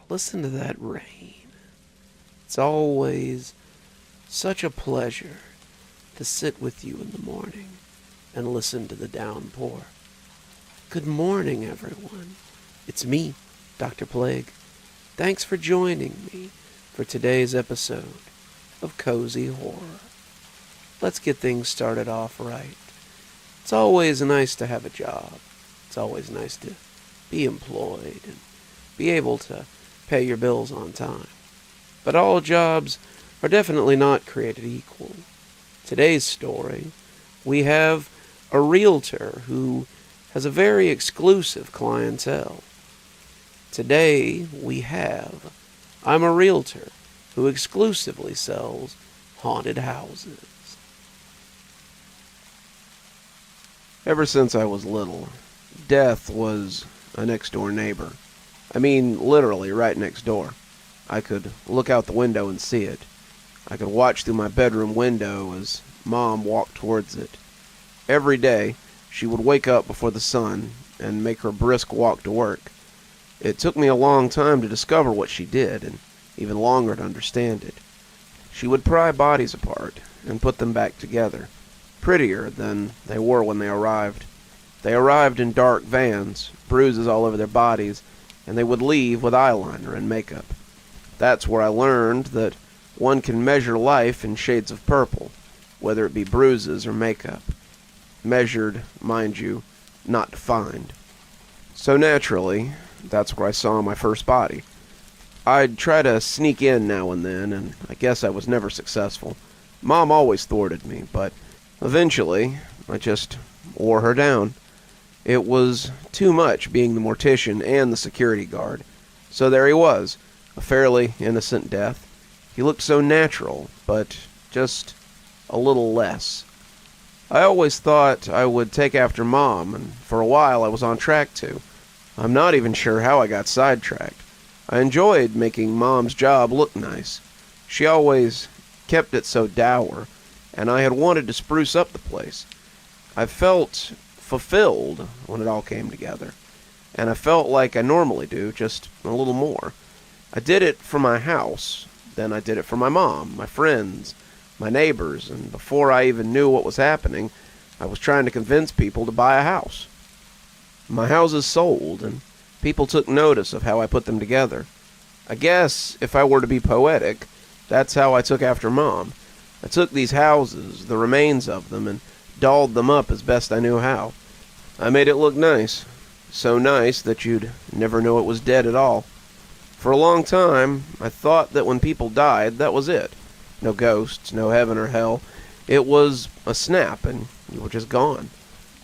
listen to that rain. It's always such a pleasure to sit with you in the morning and listen to the downpour. Good morning, everyone. It's me, Dr. Plague. Thanks for joining me for today's episode of Cozy Horror. Let's get things started off right. It's always nice to have a job. It's always nice to be employed and be able to pay your bills on time. But all jobs are definitely not created equal. Today's story, we have a realtor who has a very exclusive clientele. Today we have I'm a realtor who exclusively sells haunted houses. Ever since I was little, death was a next-door neighbor. I mean, literally right next door. I could look out the window and see it. I could watch through my bedroom window as Mom walked towards it. Every day, she would wake up before the sun and make her brisk walk to work. It took me a long time to discover what she did, and even longer to understand it. She would pry bodies apart and put them back together, prettier than they were when they arrived. They arrived in dark vans, bruises all over their bodies, and they would leave with eyeliner and makeup. That's where I learned that one can measure life in shades of purple, whether it be bruises or makeup. Measured, mind you, not defined. So naturally, that's where I saw my first body. I'd try to sneak in now and then, and I guess I was never successful. Mom always thwarted me, but eventually, I just wore her down. It was too much being the mortician and the security guard. So there he was, a fairly innocent death. He looked so natural, but just a little less. I always thought I would take after Mom, and for a while I was on track to. I'm not even sure how I got sidetracked. I enjoyed making Mom's job look nice. She always kept it so dour, and I had wanted to spruce up the place. I felt fulfilled when it all came together, and I felt like I normally do, just a little more. I did it for my house, then I did it for my mom, my friends, my neighbors, and before I even knew what was happening, I was trying to convince people to buy a house. My houses sold, and people took notice of how I put them together. I guess, if I were to be poetic, that's how I took after Mom. I took these houses, the remains of them, and dolled them up as best I knew how. I made it look nice. So nice that you'd never know it was dead at all. For a long time, I thought that when people died, that was it. No ghosts, no heaven or hell. It was a snap, and you were just gone.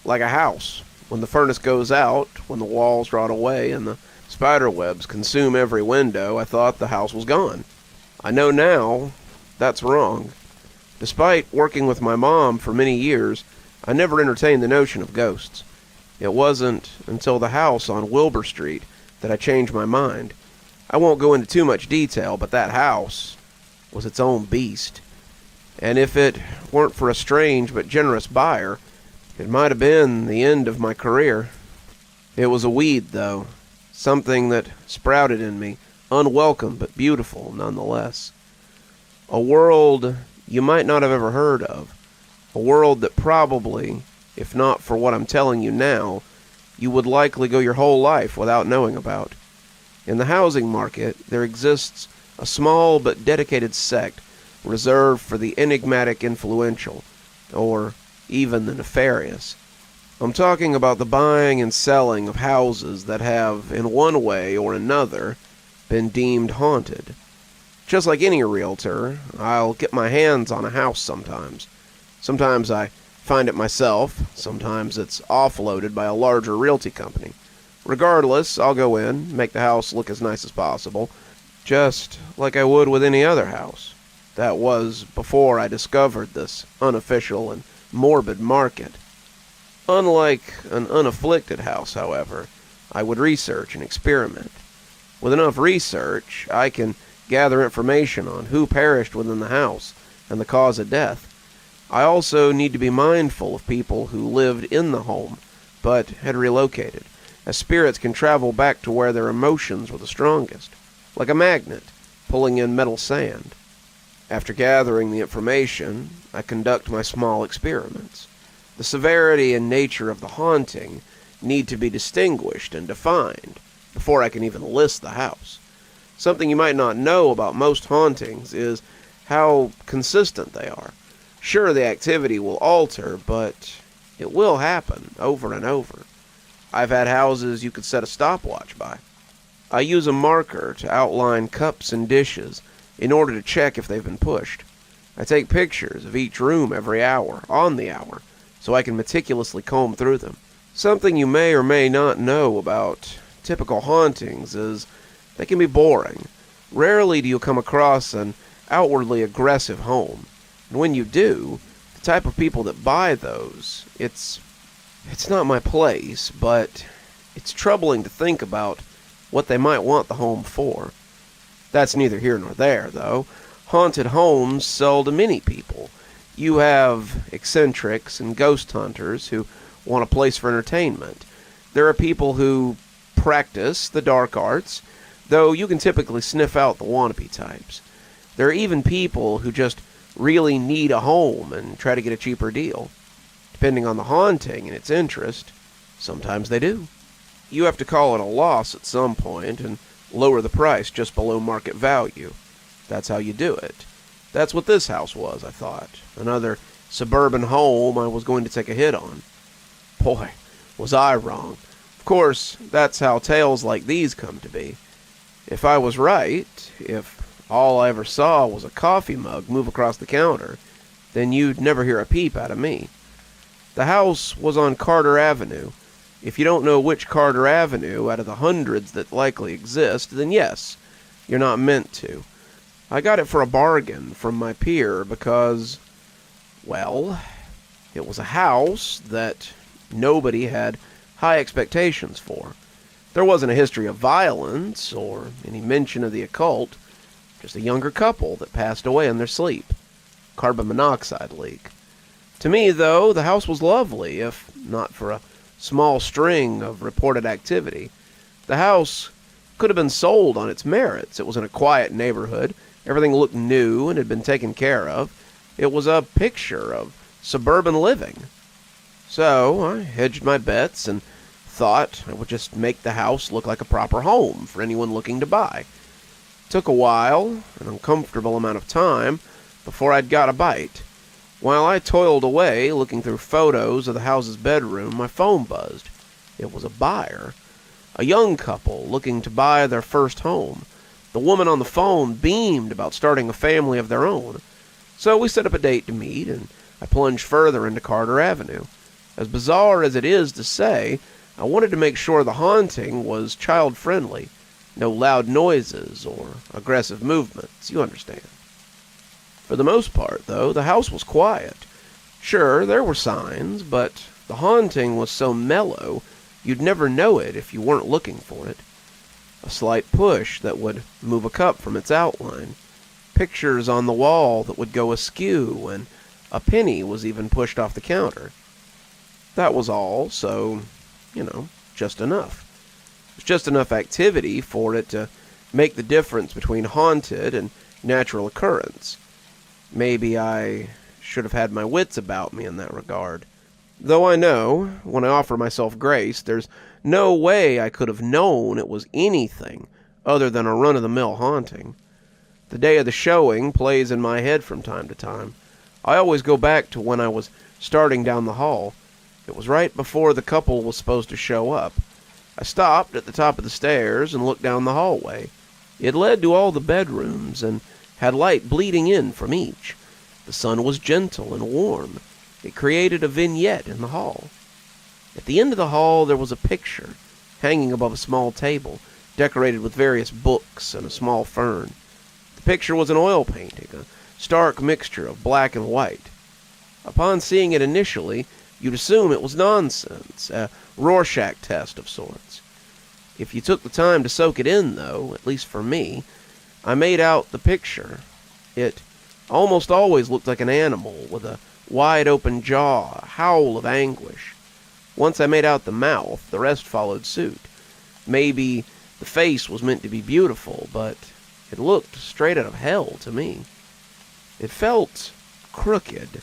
Like a house. When the furnace goes out, when the walls rot away, and the spider webs consume every window, I thought the house was gone. I know now that's wrong. Despite working with my mom for many years, I never entertained the notion of ghosts. It wasn't until the house on Wilbur Street that I changed my mind. I won't go into too much detail, but that house was its own beast. And if it weren't for a strange but generous buyer, it might have been the end of my career. It was a weed, though, something that sprouted in me, unwelcome but beautiful nonetheless. A world you might not have ever heard of. A world that probably, if not for what I'm telling you now, you would likely go your whole life without knowing about. In the housing market, there exists a small but dedicated sect reserved for the enigmatic influential, or even the nefarious. I'm talking about the buying and selling of houses that have, in one way or another, been deemed haunted. Just like any realtor, I'll get my hands on a house sometimes. Sometimes I find it myself, sometimes it's offloaded by a larger realty company. Regardless, I'll go in, make the house look as nice as possible, just like I would with any other house. That was before I discovered this unofficial and morbid market. Unlike an unafflicted house, however, I would research and experiment. With enough research, I can gather information on who perished within the house and the cause of death. I also need to be mindful of people who lived in the home, but had relocated, as spirits can travel back to where their emotions were the strongest. like a magnet, pulling in metal sand. After gathering the information, I conduct my small experiments. The severity and nature of the haunting need to be distinguished and defined before I can even list the house. Something you might not know about most hauntings is how consistent they are. Sure, the activity will alter, but it will happen over and over. I've had houses you could set a stopwatch by. I use a marker to outline cups and dishes in order to check if they've been pushed. I take pictures of each room every hour, on the hour, so I can meticulously comb through them. Something you may or may not know about typical hauntings is they can be boring. Rarely do you come across an outwardly aggressive home. And when you do, the type of people that buy those, it's not my place, but it's troubling to think about what they might want the home for. That's neither here nor there, though. Haunted homes sell to many people. You have eccentrics and ghost hunters who want a place for entertainment. There are people who practice the dark arts, though you can typically sniff out the wannabe types. There are even people who just really need a home and try to get a cheaper deal. Depending on the haunting and its interest, sometimes they do. You have to call it a loss at some point and lower the price just below market value. That's how you do it. That's what this house was, I thought. Another suburban home I was going to take a hit on. Boy, was I wrong. Of course, that's how tales like these come to be. If I was right, if all I ever saw was a coffee mug move across the counter, then you'd never hear a peep out of me. The house was on Carter Avenue. If you don't know which Carter Avenue out of the hundreds that likely exist, then yes, you're not meant to. I got it for a bargain from my peer because, well, it was a house that nobody had high expectations for. There wasn't a history of violence or any mention of the occult, just a younger couple that passed away in their sleep. Carbon monoxide leak. To me, though, the house was lovely, if not for a small string of reported activity. The house could have been sold on its merits. It was in a quiet neighborhood. Everything looked new and had been taken care of. It was a picture of suburban living. So I hedged my bets and thought I would just make the house look like a proper home for anyone looking to buy. It took a while, an uncomfortable amount of time, before I'd got a bite. While I toiled away, looking through photos of the house's bedroom, my phone buzzed. It was a buyer. A young couple looking to buy their first home. The woman on the phone beamed about starting a family of their own. So we set up a date to meet, and I plunged further into Carter Avenue. As bizarre as it is to say, I wanted to make sure the haunting was child-friendly. No loud noises or aggressive movements, you understand. For the most part, though, the house was quiet. Sure, there were signs, but the haunting was so mellow, you'd never know it if you weren't looking for it. A slight push that would move a cup from its outline. Pictures on the wall that would go askew, and a penny was even pushed off the counter. That was all, so, just enough. It was just enough activity for it to make the difference between haunted and natural occurrence. Maybe I should have had my wits about me in that regard. Though I know, when I offer myself grace, there's no way I could have known it was anything other than a run-of-the-mill haunting. The day of the showing plays in my head from time to time. I always go back to when I was starting down the hall. It was right before the couple was supposed to show up. I stopped at the top of the stairs and looked down the hallway. It led to all the bedrooms and had light bleeding in from each. The sun was gentle and warm. It created a vignette in the hall. At the end of the hall there was a picture, hanging above a small table, decorated with various books and a small fern. The picture was an oil painting, a stark mixture of black and white. Upon seeing it initially, you'd assume it was nonsense, a Rorschach test of sorts. If you took the time to soak it in, though, at least for me, I made out the picture. It almost always looked like an animal with a wide-open jaw, a howl of anguish. Once I made out the mouth, the rest followed suit. Maybe The face was meant to be beautiful, but it looked straight out of hell to me. It felt crooked.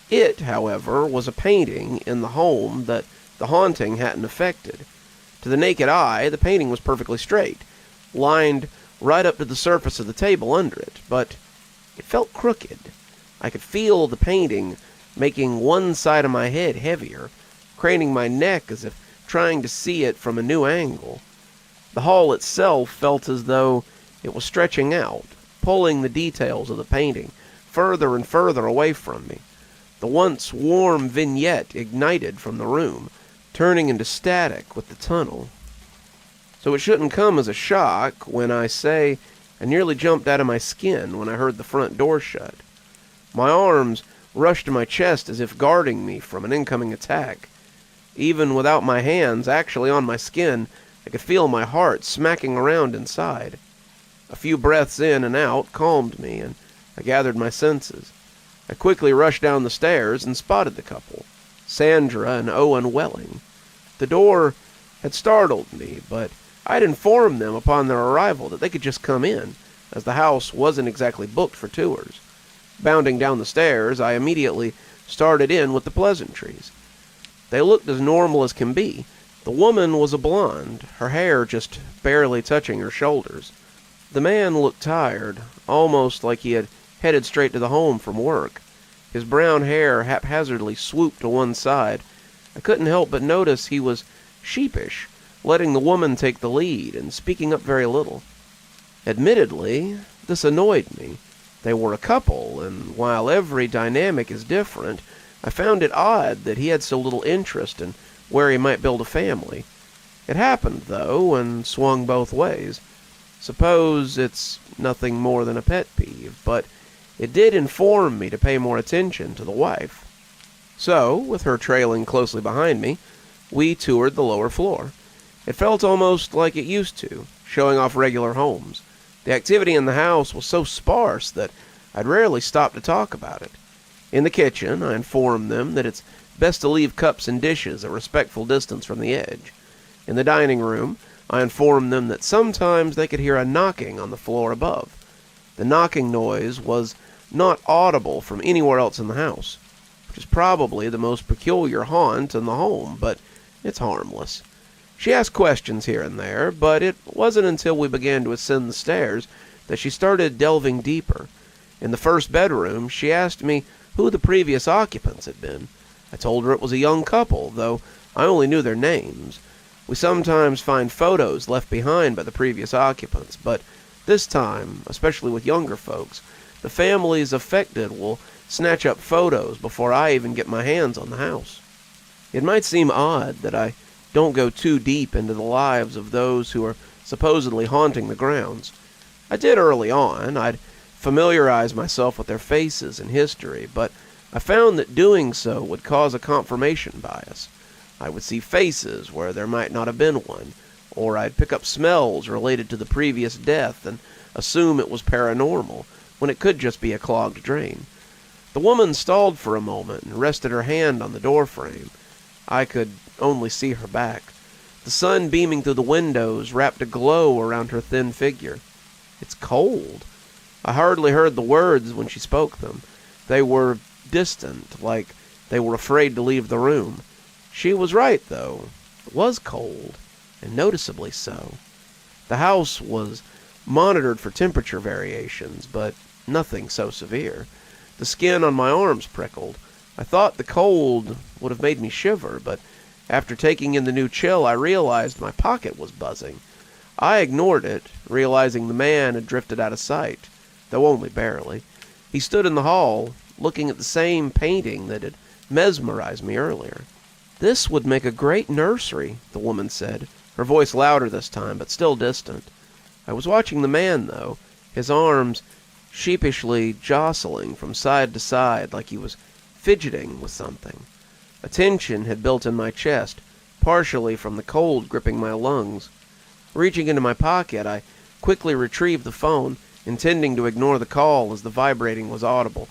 It, however, was a painting in the home that the haunting hadn't affected. To the naked eye, the painting was perfectly straight, lined right up to the surface of the table under it, but it felt crooked. I could feel the painting making one side of my head heavier, craning my neck as if trying to see it from a new angle. The hall itself felt as though it was stretching out, pulling the details of the painting further and further away from me. The once warm vignette ignited from the room, turning into static with the tunnel. So it shouldn't come as a shock when I say I nearly jumped out of my skin when I heard the front door shut. My arms rushed to my chest as if guarding me from an incoming attack. Even without my hands actually on my skin, I could feel my heart smacking around inside. A few breaths in and out calmed me, and I gathered my senses. I quickly rushed down the stairs and spotted the couple, Sandra and Owen Welling. The door had startled me, but I'd informed them upon their arrival that they could just come in, as the house wasn't exactly booked for tours. Bounding down the stairs, I immediately started in with the pleasantries. They looked as normal as can be. The woman was a blonde, her hair just barely touching her shoulders. The man looked tired, almost like he had headed straight to the home from work. His brown hair haphazardly swooped to one side. I couldn't help but notice he was sheepish, letting the woman take the lead and speaking up very little. Admittedly, this annoyed me. They were a couple, and while every dynamic is different, I found it odd that he had so little interest in where he might build a family. It happened, though, and swung both ways. Suppose it's nothing more than a pet peeve, but it did inform me to pay more attention to the wife. So, with her trailing closely behind me, we toured the lower floor. It felt almost like it used to, showing off regular homes. The activity in the house was so sparse that I'd rarely stop to talk about it. In the kitchen, I informed them that it's best to leave cups and dishes a respectful distance from the edge. In the dining room, I informed them that sometimes they could hear a knocking on the floor above. The knocking noise was not audible from anywhere else in the house, which is probably the most peculiar haunt in the home, but it's harmless. She asked questions here and there, but it wasn't until we began to ascend the stairs that she started delving deeper. In the first bedroom, she asked me who the previous occupants had been. I told her it was a young couple, though I only knew their names. We sometimes find photos left behind by the previous occupants, but this time, especially with younger folks, the families affected will snatch up photos before I even get my hands on the house. It might seem odd that I don't go too deep into the lives of those who are supposedly haunting the grounds. I did early on. I'd familiarize myself with their faces and history, but I found that doing so would cause a confirmation bias. I would see faces where there might not have been one, or I'd pick up smells related to the previous death and assume it was paranormal, when it could just be a clogged drain. The woman stalled for a moment and rested her hand on the doorframe. I could only see her back. The sun beaming through the windows wrapped a glow around her thin figure. "It's cold." I hardly heard the words when she spoke them. They were distant, like they were afraid to leave the room. She was right, though. It was cold, and noticeably so. The house was monitored for temperature variations, but nothing so severe. The skin on my arms prickled. I thought the cold would have made me shiver, but after taking in the new chill, I realized my pocket was buzzing. I ignored it, realizing the man had drifted out of sight, though only barely. He stood in the hall, looking at the same painting that had mesmerized me earlier. "This would make a great nursery," the woman said, her voice louder this time, but still distant. I was watching the man, though, his arms sheepishly jostling from side to side like he was fidgeting with something. A tension had built in my chest, partially from the cold gripping my lungs. Reaching into my pocket, I quickly retrieved the phone, intending to ignore the call as the vibrating was audible.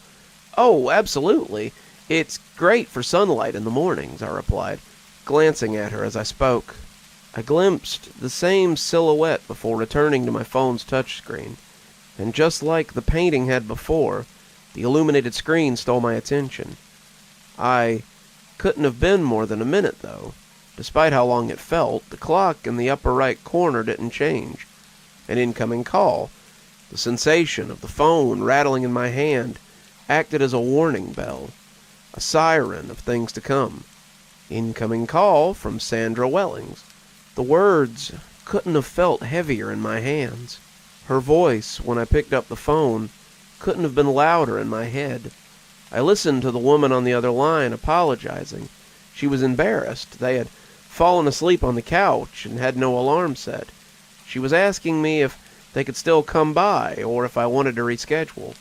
"Oh, absolutely. It's great for sunlight in the mornings," I replied, glancing at her as I spoke. I glimpsed the same silhouette before returning to my phone's touchscreen, and just like the painting had before, the illuminated screen stole my attention. I couldn't have been more than a minute, though. Despite how long it felt, the clock in the upper right corner didn't change. An incoming call. The sensation of the phone rattling in my hand acted as a warning bell, a siren of things to come. Incoming call from Sandra Wellings. The words couldn't have felt heavier in my hands. Her voice, when I picked up the phone, couldn't have been louder in my head. I listened to the woman on the other line apologizing. She was embarrassed. They had fallen asleep on the couch and had no alarm set. She was asking me if they could still come by or if I wanted to reschedule.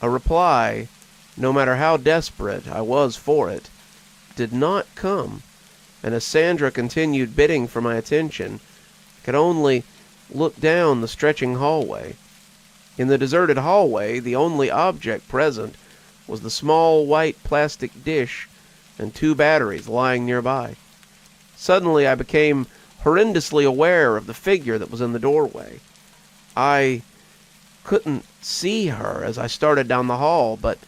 A reply, no matter how desperate I was for it, did not come, and as Sandra continued bidding for my attention, I could only look down the stretching hallway. In the deserted hallway, the only object present was the small white plastic dish and 2 batteries lying nearby. Suddenly I became horrendously aware of the figure that was in the doorway. I couldn't see her as I started down the hall, but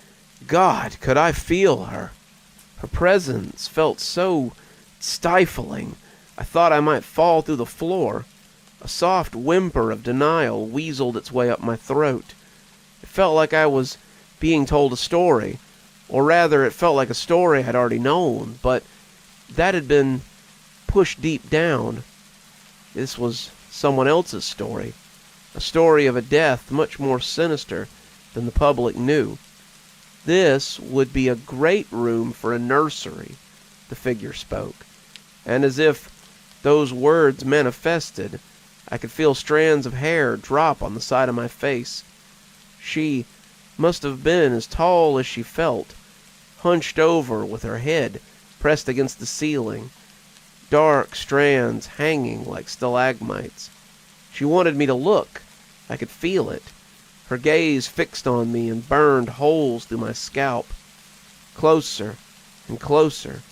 God, could I feel her. Her presence felt so stifling, I thought I might fall through the floor. A soft whimper of denial weaseled its way up my throat. It felt like I was being told a story, or rather it felt like a story I'd already known, but that had been pushed deep down. This was someone else's story, a story of a death much more sinister than the public knew. This would be a great room for a nursery, the figure spoke, and as if those words manifested, I could feel strands of hair drop on the side of my face. She must have been as tall as she felt, hunched over with her head pressed against the ceiling, dark strands hanging like stalagmites. She wanted me to look. I could feel it. Her gaze fixed on me and burned holes through my scalp. Closer and closer.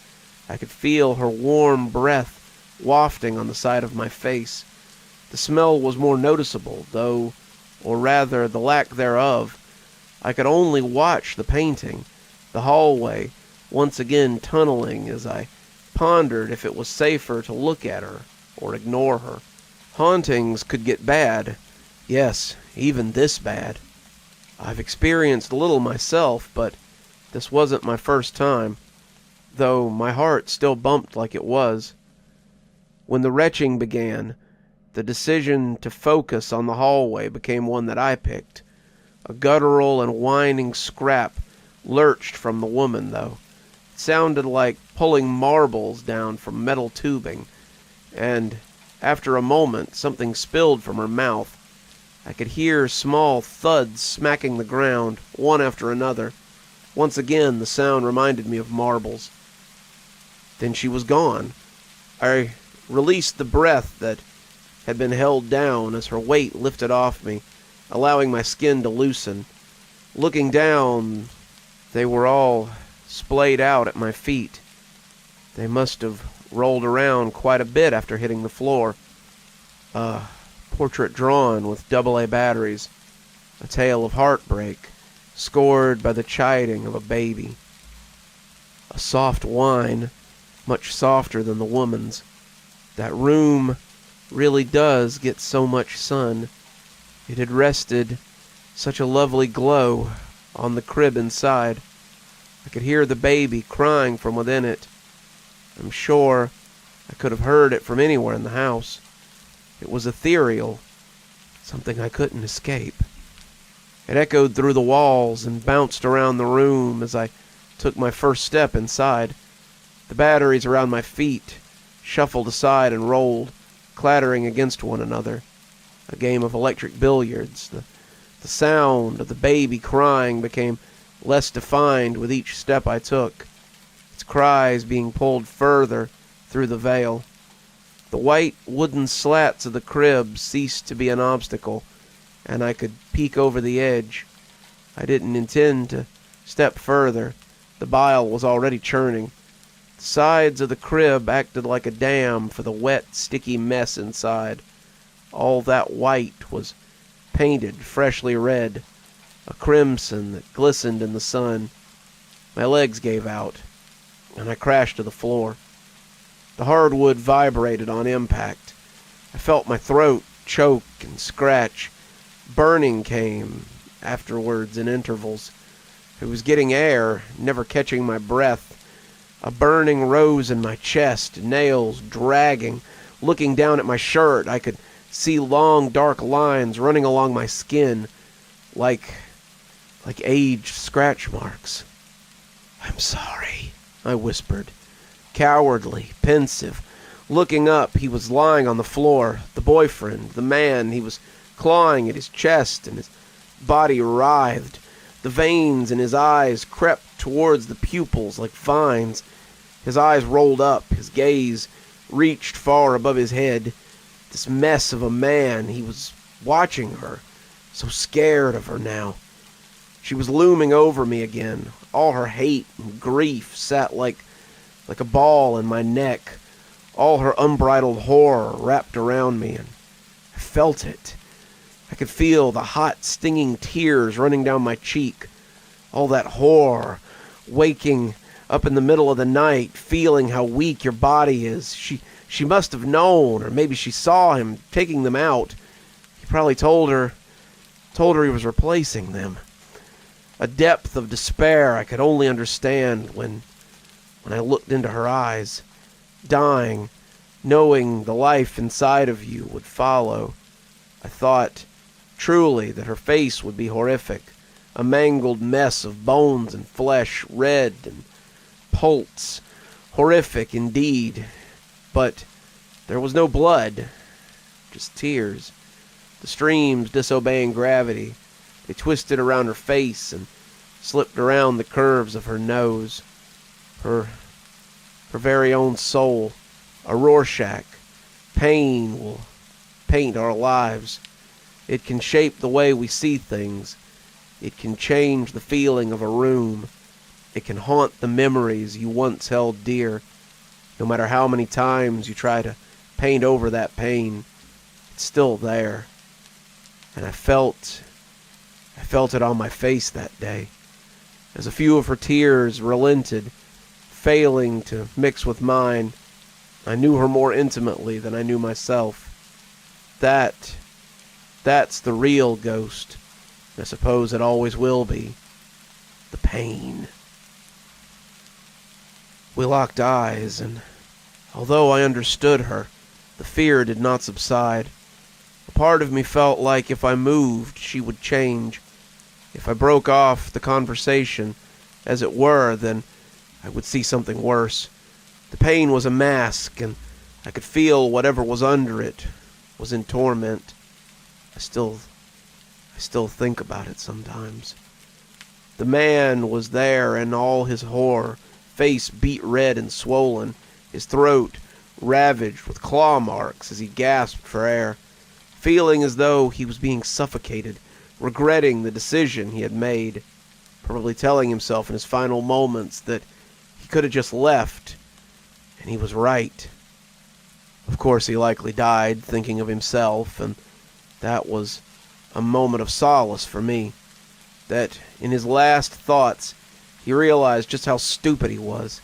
I could feel her warm breath wafting on the side of my face. The smell was more noticeable, though, or rather the lack thereof. I could only watch the painting, the hallway, once again tunneling as I pondered if it was safer to look at her or ignore her. Hauntings could get bad. Yes, even this bad. I've experienced little myself, but this wasn't my first time, though my heart still bumped like it was. When the retching began, the decision to focus on the hallway became one that I picked. A guttural and whining scrap lurched from the woman, though. It sounded like pulling marbles down from metal tubing, and after a moment something spilled from her mouth. I could hear small thuds smacking the ground, one after another. Once again the sound reminded me of marbles. Then she was gone. I released the breath that had been held down as her weight lifted off me, allowing my skin to loosen. Looking down, they were all splayed out at my feet. They must have rolled around quite a bit after hitting the floor. A portrait drawn with AA batteries. A tale of heartbreak, scored by the chiding of a baby. A soft whine, much softer than the woman's. That room really does get so much sun. It had rested such a lovely glow on the crib inside. I could hear the baby crying from within it. I'm sure I could have heard it from anywhere in the house. It was ethereal, something I couldn't escape. It echoed through the walls and bounced around the room as I took my first step inside. The batteries around my feet shuffled aside and rolled, clattering against one another. A game of electric billiards. The sound of the baby crying became less defined with each step I took, its cries being pulled further through the veil. The white wooden slats of the crib ceased to be an obstacle, and I could peek over the edge. I didn't intend to step further. The bile was already churning. The sides of the crib acted like a dam for the wet, sticky mess inside. All that white was painted freshly red, a crimson that glistened in the sun. My legs gave out, and I crashed to the floor. The hardwood vibrated on impact. I felt my throat choke and scratch. Burning came afterwards in intervals. I was getting air, never catching my breath. A burning rose in my chest, nails dragging. Looking down at my shirt, I could see long, dark lines running along my skin, like aged scratch marks. "I'm sorry," I whispered, cowardly, pensive. Looking up, he was lying on the floor, the boyfriend, the man. He was clawing at his chest, and his body writhed. The veins in his eyes crept towards the pupils like vines. His eyes rolled up, his gaze reached far above his head. This mess of a man, he was watching her, so scared of her now. She was looming over me again. All her hate and grief sat like a ball in my neck. All her unbridled horror wrapped around me, and I felt it. I could feel the hot, stinging tears running down my cheek. All that horror, waking up in the middle of the night, feeling how weak your body is. She must have known, or maybe she saw him taking them out. He probably told her he was replacing them. A depth of despair I could only understand when I looked into her eyes. Dying, knowing the life inside of you would follow. I thought, truly, that her face would be horrific. A mangled mess of bones and flesh, red and pulse. Horrific indeed. But there was no blood, just tears. The streams disobeying gravity. They twisted around her face and slipped around the curves of her nose. Her very own soul, a Rorschach. Pain will paint our lives. It can shape the way we see things. It can change the feeling of a room. It can haunt the memories you once held dear. No matter how many times you try to paint over that pain, it's still there. And I felt it on my face that day. As a few of her tears relented, failing to mix with mine, I knew her more intimately than I knew myself. That's the real ghost. I suppose it always will be. The pain. We locked eyes, and although I understood her, the fear did not subside. A part of me felt like if I moved, she would change. If I broke off the conversation, as it were, then I would see something worse. The pain was a mask, and I could feel whatever was under it was in torment. I still think about it sometimes. The man was there in all his horror, face beet red and swollen, his throat ravaged with claw marks as he gasped for air, feeling as though he was being suffocated, regretting the decision he had made, probably telling himself in his final moments that he could have just left, and he was right. Of course, he likely died thinking of himself, and that was a moment of solace for me, that in his last thoughts he realized just how stupid he was.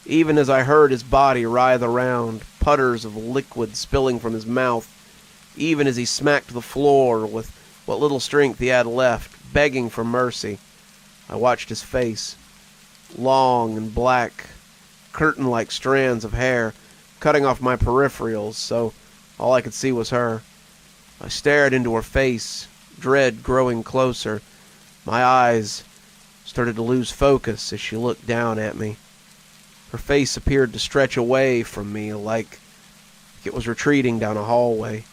Even as I heard his body writhe around, pudders of liquid spilling from his mouth, even as he smacked the floor with what little strength he had left, begging for mercy, I watched his face, long and black, curtain-like strands of hair cutting off my peripherals, so all I could see was her. I stared into her face, dread growing closer. My eyes started to lose focus as she looked down at me. Her face appeared to stretch away from me like it was retreating down a hallway.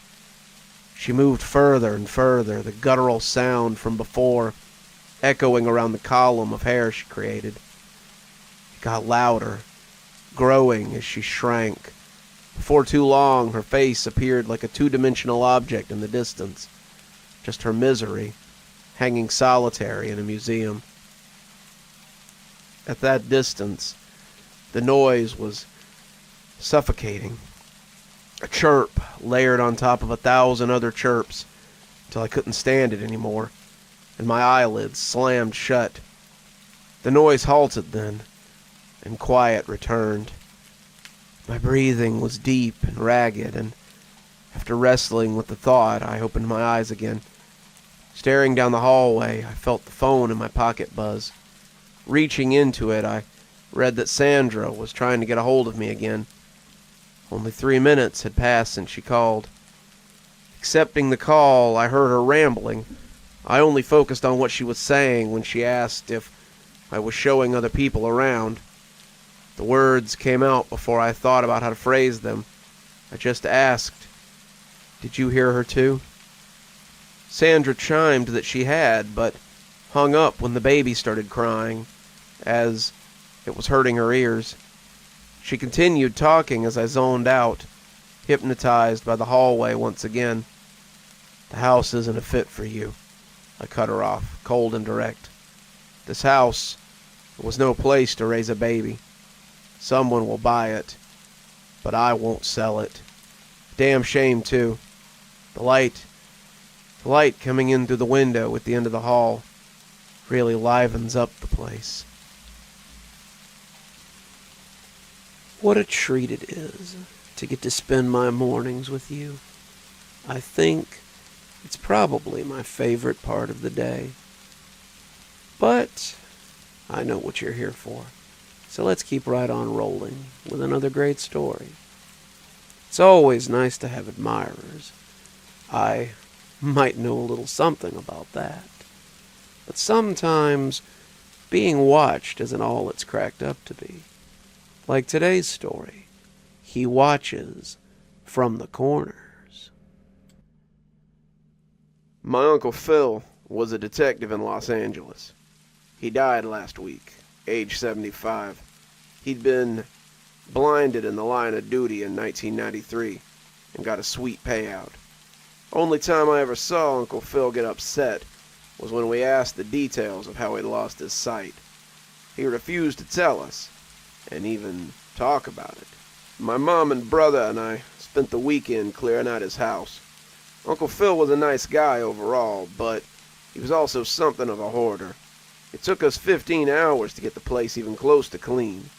She moved further and further, the guttural sound from before echoing around the column of hair she created. It got louder, growing as she shrank. Before too long, her face appeared like a two-dimensional object in the distance, just her misery, hanging solitary in a museum. At that distance, The noise was suffocating. A chirp layered on top of 1,000 other chirps until I couldn't stand it anymore, and my eyelids slammed shut. The noise halted then, and quiet returned. My breathing was deep and ragged, and after wrestling with the thought, I opened my eyes again. Staring down the hallway, I felt the phone in my pocket buzz. Reaching into it, I read that Sandra was trying to get a hold of me again. Only 3 minutes had passed since she called. Accepting the call, I heard her rambling. I only focused on what she was saying when she asked if I was showing other people around. The words came out before I thought about how to phrase them. I just asked, "Did you hear her too?" Sandra chimed that she had, but hung up when the baby started crying, as it was hurting her ears. She continued talking as I zoned out, hypnotized by the hallway once again. "The house isn't a fit for you," I cut her off, cold and direct. "This house was no place to raise a baby. Someone will buy it, but I won't sell it. Damn shame, too. The light coming in through the window at the end of the hall really livens up the place." What a treat it is to get to spend my mornings with you. I think it's probably my favorite part of the day. But I know what you're here for, so let's keep right on rolling with another great story. It's always nice to have admirers. I might know a little something about that. But sometimes being watched isn't all it's cracked up to be. Like today's story, he watches from the corners. My Uncle Phil was a detective in Los Angeles. He died last week, age 75. He'd been blinded in the line of duty in 1993 and got a sweet payout. Only time I ever saw Uncle Phil get upset was when we asked the details of how he'd lost his sight. He refused to tell us, and even talk about it. My mom and brother and I spent the weekend clearing out his house. Uncle Phil was a nice guy overall, but he was also something of a hoarder. It took us 15 hours to get the place even close to clean.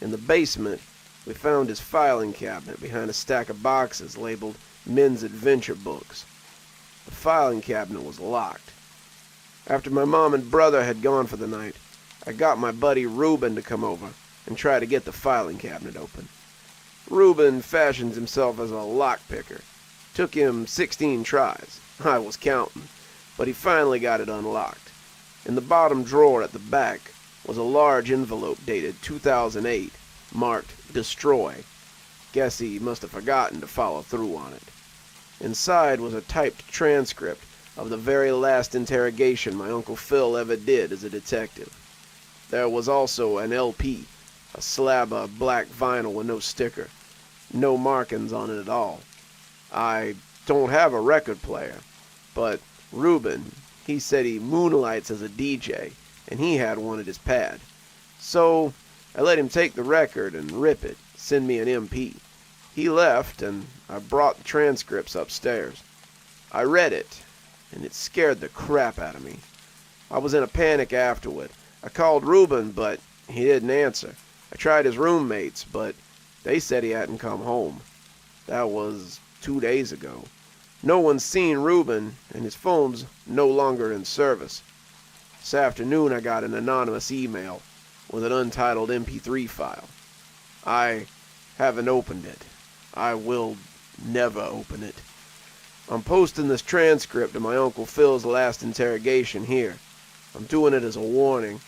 In the basement, we found his filing cabinet behind a stack of boxes labeled men's adventure books. The filing cabinet was locked. After my mom and brother had gone for the night, I got my buddy Reuben to come over and try to get the filing cabinet open. Reuben fashions himself as a lockpicker. Took him 16 tries. I was counting, but he finally got it unlocked. In the bottom drawer at the back was a large envelope dated 2008, marked Destroy. Guess he must have forgotten to follow through on it. Inside was a typed transcript of the very last interrogation my Uncle Phil ever did as a detective. There was also an LP, a slab of black vinyl with no sticker, no markings on it at all. I don't have a record player, but Reuben, he said he moonlights as a DJ, and he had one at his pad. So I let him take the record and rip it, send me an MP. He left, and I brought the transcripts upstairs. I read it, and it scared the crap out of me. I was in a panic afterward. I called Reuben, but he didn't answer. I tried his roommates, but they said he hadn't come home. That was 2 days ago. No one's seen Reuben, and his phone's no longer in service. This afternoon I got an anonymous email with an untitled MP3 file. I haven't opened it. I will never open it. I'm posting this transcript of my Uncle Phil's last interrogation here. I'm doing it as a warning.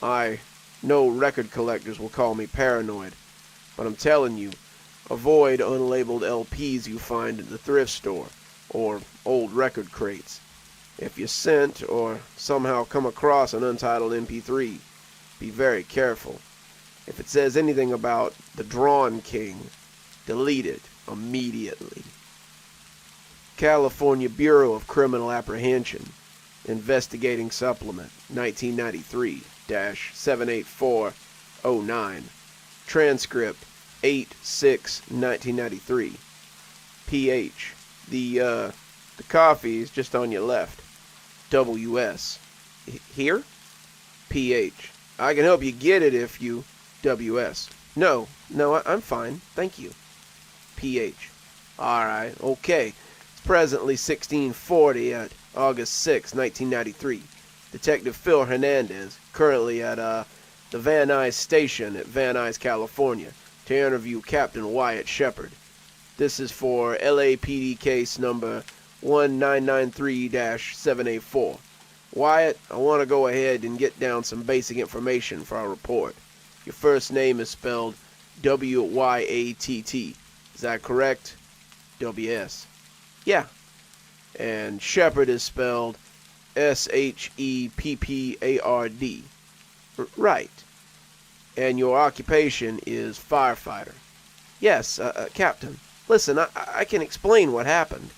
I know record collectors will call me paranoid, but I'm telling you, avoid unlabeled LPs you find at the thrift store or old record crates. If you sent or somehow come across an untitled MP3, be very careful. If it says anything about the Drawn King, delete it immediately. California Bureau of Criminal Apprehension, Investigating Supplement, 1993-78409. Transcript 8/6/1993. PH. The coffee is just on your left. WS. Here? PH. I can help you get it if you... WS. No, I'm fine. Thank you. PH. Alright, okay. It's presently 1640 at August 6, 1993. Detective Phil Hernandez, currently at the Van Nuys station at Van Nuys, California, to interview Captain Wyatt Shepard. This is for LAPD case number 1993-784. Wyatt, I want to go ahead and get down some basic information for our report. Your first name is spelled W-Y-A-T-T. Is that correct? WS. Yeah. And Shepard is spelled S-H-E-P-P-A-R-D. Right. And your occupation is firefighter. Yes, Captain. Listen, I can explain what happened.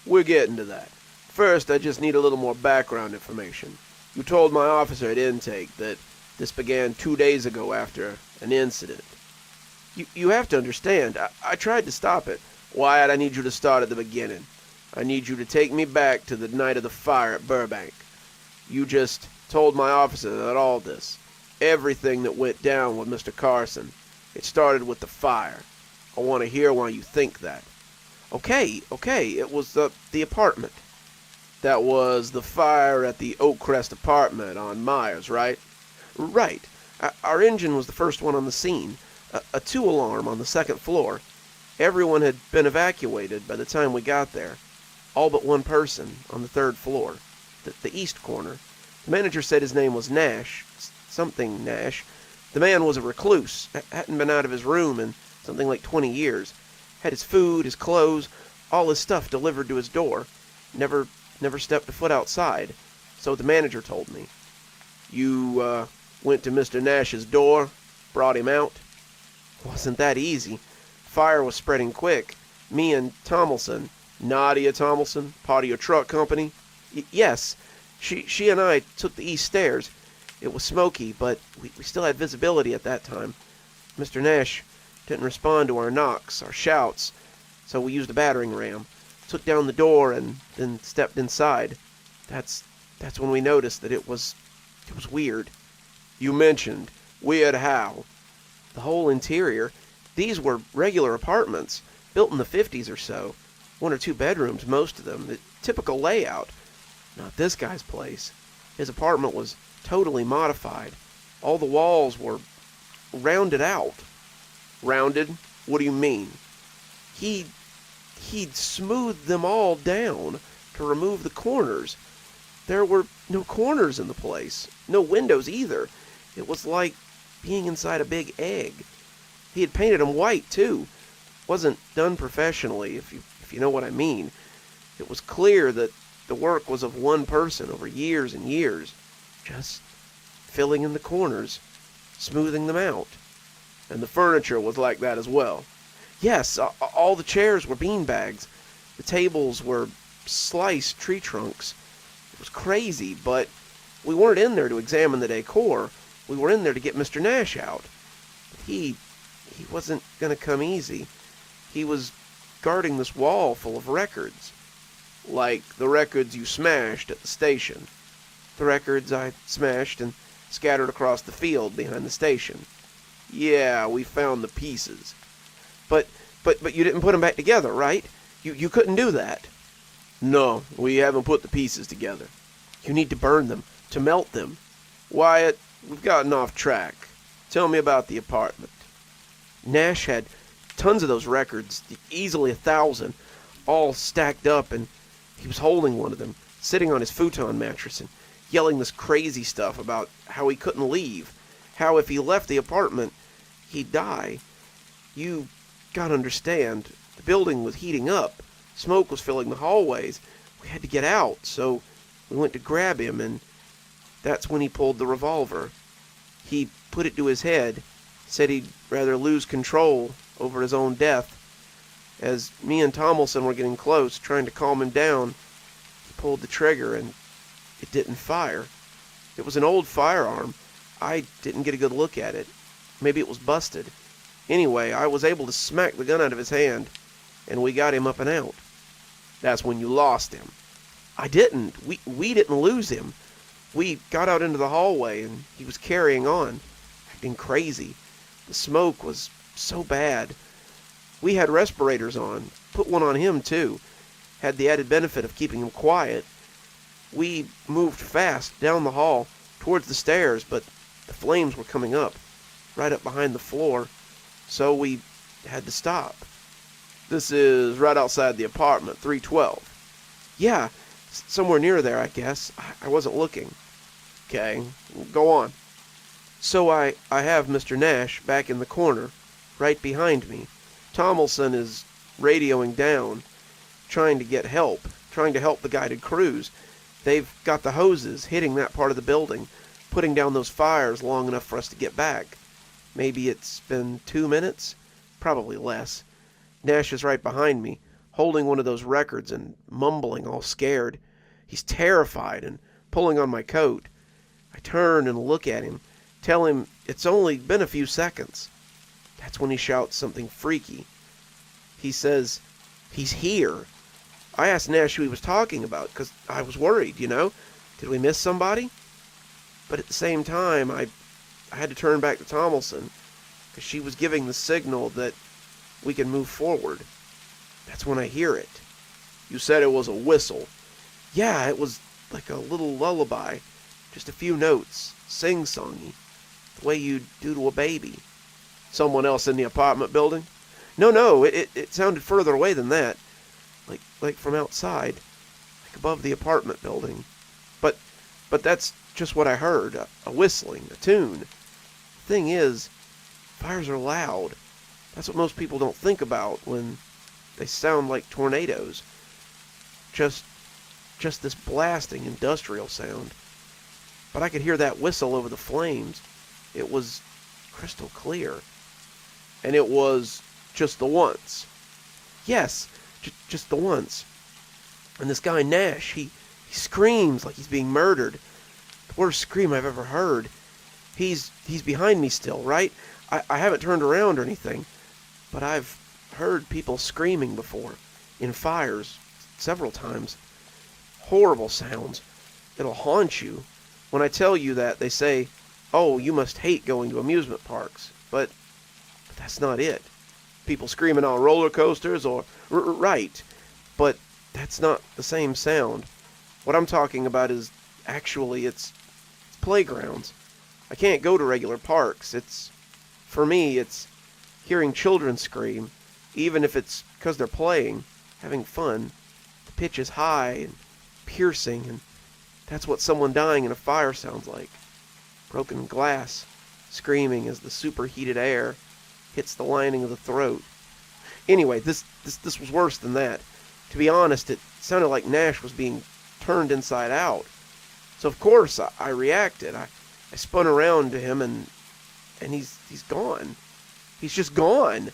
We're getting to that. First, I just need a little more background information. You told my officer at intake that this began 2 days ago after an incident. You have to understand, I tried to stop it. Wyatt, I need you to start at the beginning. I need you to take me back to the night of the fire at Burbank. You just told my officer that all this, everything that went down with Mr. Carson, it started with the fire. I want to hear why you think that. Okay, it was the apartment. That was the fire at the Oakcrest apartment on Myers, right? Right. Our engine was the first one on the scene. A 2-alarm on the second floor. Everyone had been evacuated by the time we got there. All but one person on the third floor. The east corner. The manager said his name was Nash. Something Nash. The man was a recluse. Hadn't been out of his room in something like 20 years. Had his food, his clothes, all his stuff delivered to his door. Never stepped a foot outside. So the manager told me. You, went to Mr. Nash's door, brought him out? Wasn't that easy. Fire was spreading quick. Me and Tomlinson, Nadia Tomlinson, part of your truck company? Yes. She and I took the east stairs. It was smoky, but we still had visibility at that time. Mr. Nash didn't respond to our knocks, our shouts, so we used a battering ram. Took down the door and then stepped inside. That's when we noticed that it was weird. You mentioned weird how? The whole interior. These were regular apartments, built in the 50s or so. 1 or 2 bedrooms, most of them. The typical layout. Not this guy's place. His apartment was totally modified. All the walls were rounded out. Rounded? What do you mean? He'd smoothed them all down to remove the corners. There were no corners in the place. No windows either. It was like being inside a big egg. He had painted them white, too. Wasn't done professionally, if you know what I mean. It was clear that the work was of one person over years and years. Just filling in the corners, smoothing them out. And the furniture was like that as well. Yes, all the chairs were beanbags. The tables were sliced tree trunks. It was crazy, but we weren't in there to examine the decor. We were in there to get Mr. Nash out. He wasn't going to come easy. He was guarding this wall full of records. Like the records you smashed at the station. The records I smashed and scattered across the field behind the station. Yeah, we found the pieces. But you didn't put them back together, right? You couldn't do that. No, we haven't put the pieces together. You need to burn them, to melt them. Wyatt, we've gotten off track. Tell me about the apartment. Nash had tons of those records, easily 1,000, all stacked up, and he was holding one of them, sitting on his futon mattress and yelling this crazy stuff about how he couldn't leave, how if he left the apartment, he'd die. You gotta understand, the building was heating up. Smoke was filling the hallways. We had to get out, so we went to grab him, and that's when he pulled the revolver. He put it to his head, said he'd rather lose control over his own death. As me and Tomlinson were getting close, trying to calm him down, he pulled the trigger, and it didn't fire. It was an old firearm. I didn't get a good look at it. maybe it was busted. Anyway, I was able to smack the gun out of his hand, and we got him up and out. That's when you lost him. I didn't. We didn't lose him. We got out into the hallway, and he was carrying on, acting crazy. The smoke was so bad. We had respirators on. Put one on him, too. Had the added benefit of keeping him quiet. We moved fast down the hall towards the stairs, but the flames were coming up, right up behind the floor, so we had to stop. This is right outside the apartment, 312. Yeah, somewhere near there, I guess. I wasn't looking. Okay, go on. So I have Mr. Nash back in the corner, right behind me. Tomlinson is radioing down, trying to get help, trying to help the guided crews. They've got the hoses hitting that part of the building, putting down those fires long enough for us to get back. Maybe it's been 2 minutes? Probably less. Nash is right behind me, holding one of those records and mumbling, all scared. He's terrified and pulling on my coat. I turn and look at him, tell him it's only been a few seconds. That's when he shouts something freaky. He says, "He's here." I asked Nash who he was talking about, because I was worried, you know? Did we miss somebody? But at the same time, I had to turn back to Tomlinson, because she was giving the signal that we can move forward. That's when I hear it. You said it was a whistle. Yeah, it was like a little lullaby. Just a few notes, sing-songy, the way you do to a baby. Someone else in the apartment building? No, it sounded further away than that. Like from outside, like above the apartment building. But that's just what I heard, a whistling, a tune. The thing is, fires are loud. That's what most people don't think about when they sound like tornadoes. Just this blasting industrial sound. But I could hear that whistle over the flames. It was crystal clear. And it was just the once. Yes, just the once. And this guy Nash, he screams like he's being murdered. The worst scream I've ever heard. He's behind me still, right? I haven't turned around or anything, but I've heard people screaming before, in fires, several times. Horrible sounds. It'll haunt you. When I tell you that, they say, "Oh, you must hate going to amusement parks." But that's not it. People screaming on roller coasters or... Right. But that's not the same sound. What I'm talking about is, actually, it's playgrounds. I can't go to regular parks. For me, it's hearing children scream, even if it's because they're playing, having fun. The pitch is high and piercing, and that's what someone dying in a fire sounds like. Broken glass, screaming as the superheated air hits the lining of the throat. Anyway, this was worse than that. To be honest, it sounded like Nash was being turned inside out. So of course I reacted. I spun around to him and he's gone. He's just gone.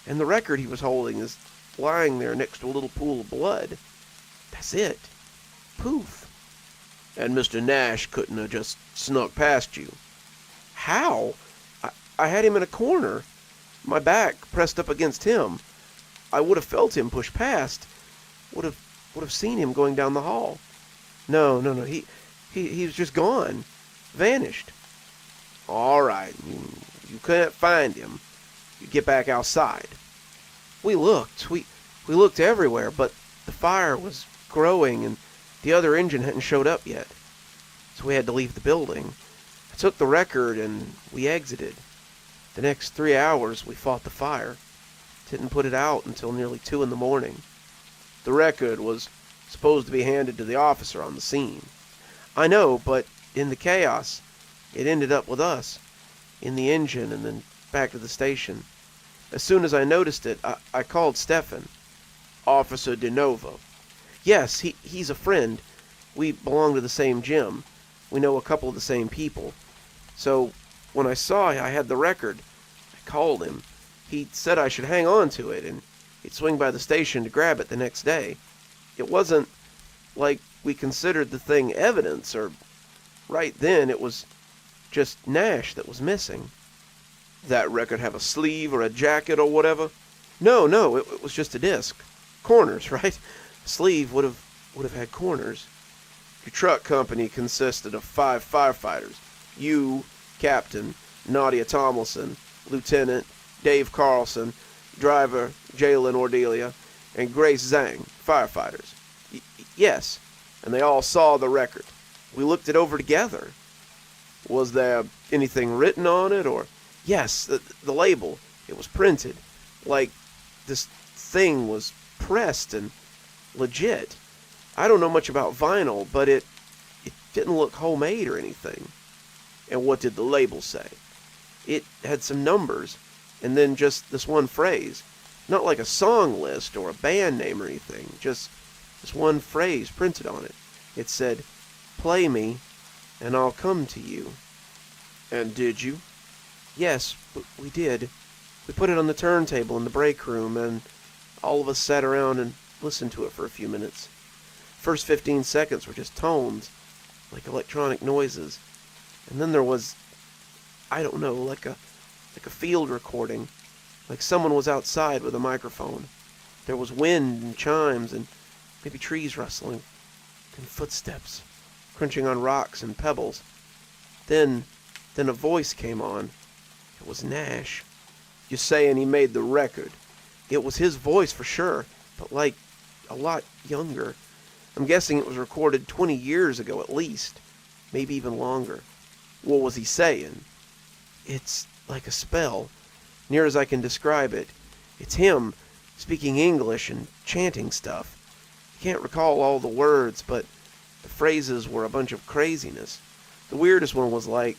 And the record he was holding is lying there next to a little pool of blood. That's it. Poof. And Mr. Nash couldn't have just snuck past you. How? I had him in a corner. My back pressed up against him. I would have felt him push past. Would have seen him going down the hall. No. He was just gone. Vanished. All right. You couldn't find him. You get back outside. We looked. We looked everywhere, but the fire was growing and the other engine hadn't showed up yet. So we had to leave the building. I took the record and we exited. The next 3 hours we fought the fire. Didn't put it out until nearly 2 in the morning. The record was supposed to be handed to the officer on the scene. I know, but in the chaos, it ended up with us. In the engine and then back to the station. As soon as I noticed it, I called Stefan. Officer De Novo. Yes, he's a friend. We belong to the same gym. We know a couple of the same people. So when I saw I had the record, I called him. He said I should hang on to it, and he'd swing by the station to grab it the next day. It wasn't like we considered the thing evidence, or right then it was just Nash that was missing. That record have a sleeve or a jacket or whatever? No, it was just a disc. Corners, right? A sleeve would have had corners. Your truck company consisted of 5 firefighters. You, Captain, Nadia Tomlinson, Lieutenant, Dave Carlson, driver, Jalen Ordelia, and Grace Zhang, firefighters. Yes, and they all saw the record. We looked it over together. Was there anything written on it, or... Yes, the label. It was printed. Like, this thing was pressed and legit. I don't know much about vinyl, but it didn't look homemade or anything. And what did the label say? It had some numbers, and then just this one phrase. Not like a song list or a band name or anything. Just this one phrase printed on it. It said, "Play me, and I'll come to you." And did you? Yes, we did. We put it on the turntable in the break room, and all of us sat around and listened to it for a few minutes. First 15 seconds were just tones, like electronic noises. And then there was, I don't know, like a field recording, like someone was outside with a microphone. There was wind and chimes and maybe trees rustling, and footsteps crunching on rocks and pebbles. Then a voice came on. It was Nash. You're saying he made the record? It was his voice for sure, but like a lot younger. I'm guessing it was recorded 20 years ago at least, maybe even longer. What was he saying? It's like a spell, near as I can describe it. It's him speaking English and chanting stuff. I can't recall all the words, but the phrases were a bunch of craziness. The weirdest one was like,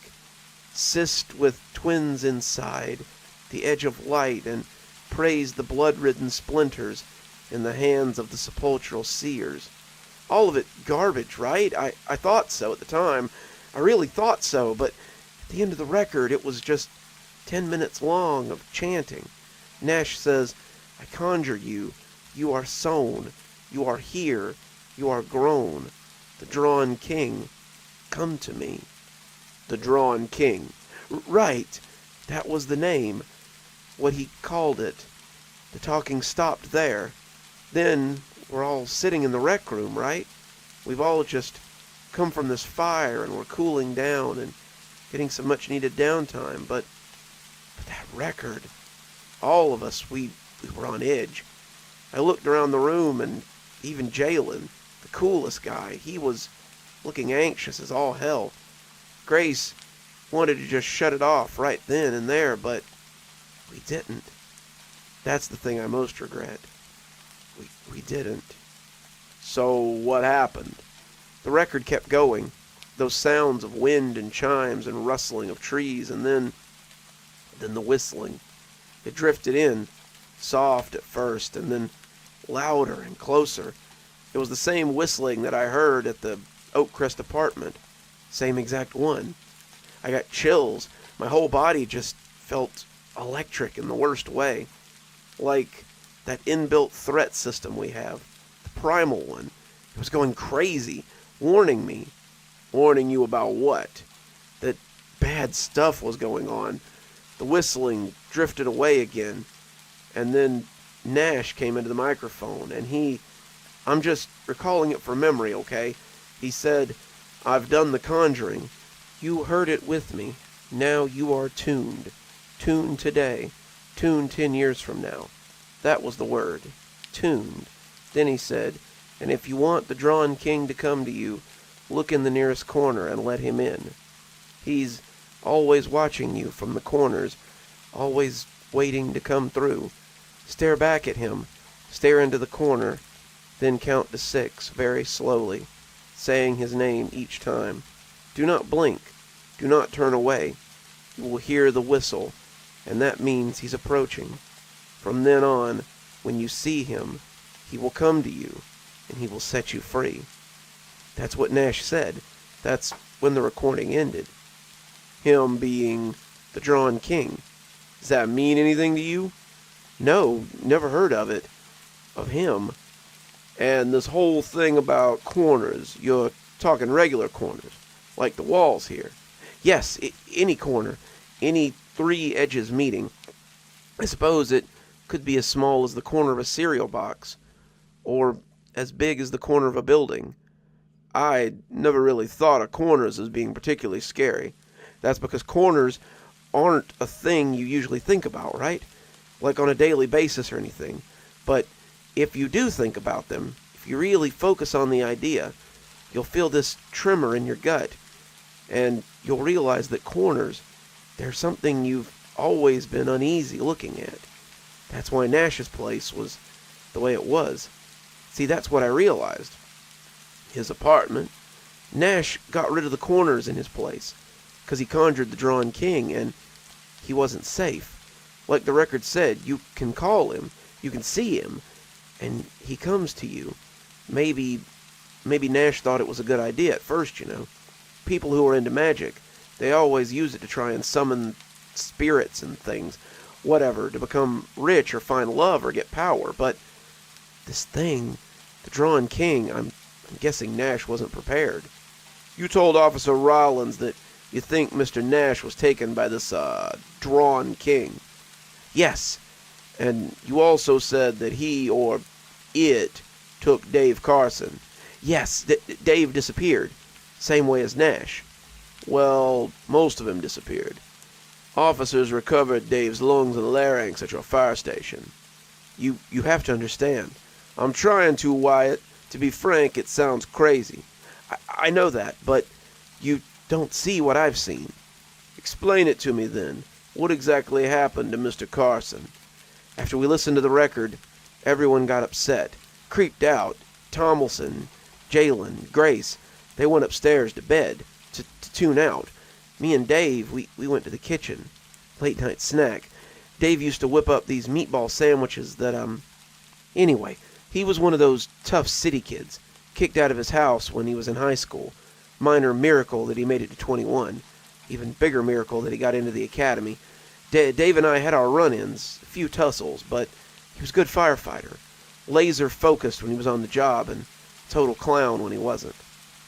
"Cyst with twins inside, the edge of light, and praise the blood-ridden splinters in the hands of the sepulchral seers." All of it garbage, right? I thought so at the time. I really thought so, but at the end of the record, it was just 10 minutes long of chanting. Nash says, "I conjure you. You are sown. You are here. You are grown. The drawn king. Come to me." The Drawn King. Right. That was the name. What he called it. The talking stopped there. Then we're all sitting in the rec room, right? We've all just come from this fire and we're cooling down and getting some much needed downtime. But that record, all of us, we were on edge. I looked around the room and even Jalen, the coolest guy, he was looking anxious as all hell. Grace wanted to just shut it off right then and there, but we didn't. That's the thing I most regret. We didn't. So what happened? The record kept going. Those sounds of wind and chimes and rustling of trees, and then the whistling. It drifted in, soft at first, and then louder and closer. It was the same whistling that I heard at the Oakcrest apartment. Same exact one. I got chills. My whole body just felt electric in the worst way. Like that inbuilt threat system we have. The primal one. It was going crazy, warning me. Warning you about what? That bad stuff was going on. The whistling drifted away again. And then Nash came into the microphone, and I'm just recalling it from memory, okay? He said, "I've done the conjuring. You heard it with me. Now you are tuned. Tuned today. Tuned 10 years from now." That was the word. Tuned. Then he said, "And if you want the Drawn King to come to you, look in the nearest corner and let him in. He's always watching you from the corners, always waiting to come through. Stare back at him. Stare into the corner. Then count to 6 very slowly, saying his name each time. Do not blink. Do not turn away. You will hear the whistle, and that means he's approaching. From then on, when you see him, he will come to you, and he will set you free." That's what Nash said. That's when the recording ended. Him being the Drawn King. Does that mean anything to you? No, never heard of it. Of him. And this whole thing about corners, you're talking regular corners, like the walls here. Yes, any corner. Any 3 edges meeting. I suppose it could be as small as the corner of a cereal box, or as big as the corner of a building. I never really thought of corners as being particularly scary. That's because corners aren't a thing you usually think about, right? Like on a daily basis or anything. But if you do think about them, if you really focus on the idea, you'll feel this tremor in your gut, and you'll realize that corners, they're something you've always been uneasy looking at. That's why Nash's place was the way it was. See, that's what I realized. His apartment, Nash got rid of the corners in his place, because he conjured the Drawn King, and he wasn't safe. Like the record said, you can call him, you can see him, and he comes to you. Maybe Nash thought it was a good idea at first, you know. People who are into magic, they always use it to try and summon spirits and things, whatever, to become rich or find love or get power. But this thing, the Drawn King, I'm guessing Nash wasn't prepared. You told Officer Rollins that you think Mr. Nash was taken by this, Drawn King. Yes, and you also said that he, or it, took Dave Carson. Yes, Dave disappeared, same way as Nash. Well, most of him disappeared. Officers recovered Dave's lungs and larynx at your fire station. You have to understand. I'm trying to, Wyatt. To be frank, it sounds crazy. I know that, but you don't see what I've seen. Explain it to me, then. What exactly happened to Mr. Carson? After we listened to the record, everyone got upset, creeped out. Tomlinson, Jalen, Grace, they went upstairs to bed to tune out. Me and Dave, we went to the kitchen. Late night snack. Dave used to whip up these meatball sandwiches that, Anyway, he was one of those tough city kids, kicked out of his house when he was in high school. Minor miracle that he made it to 21. Even bigger miracle that he got into the academy. Dave and I had our run-ins, a few tussles, but he was a good firefighter. Laser focused when he was on the job, and total clown when he wasn't.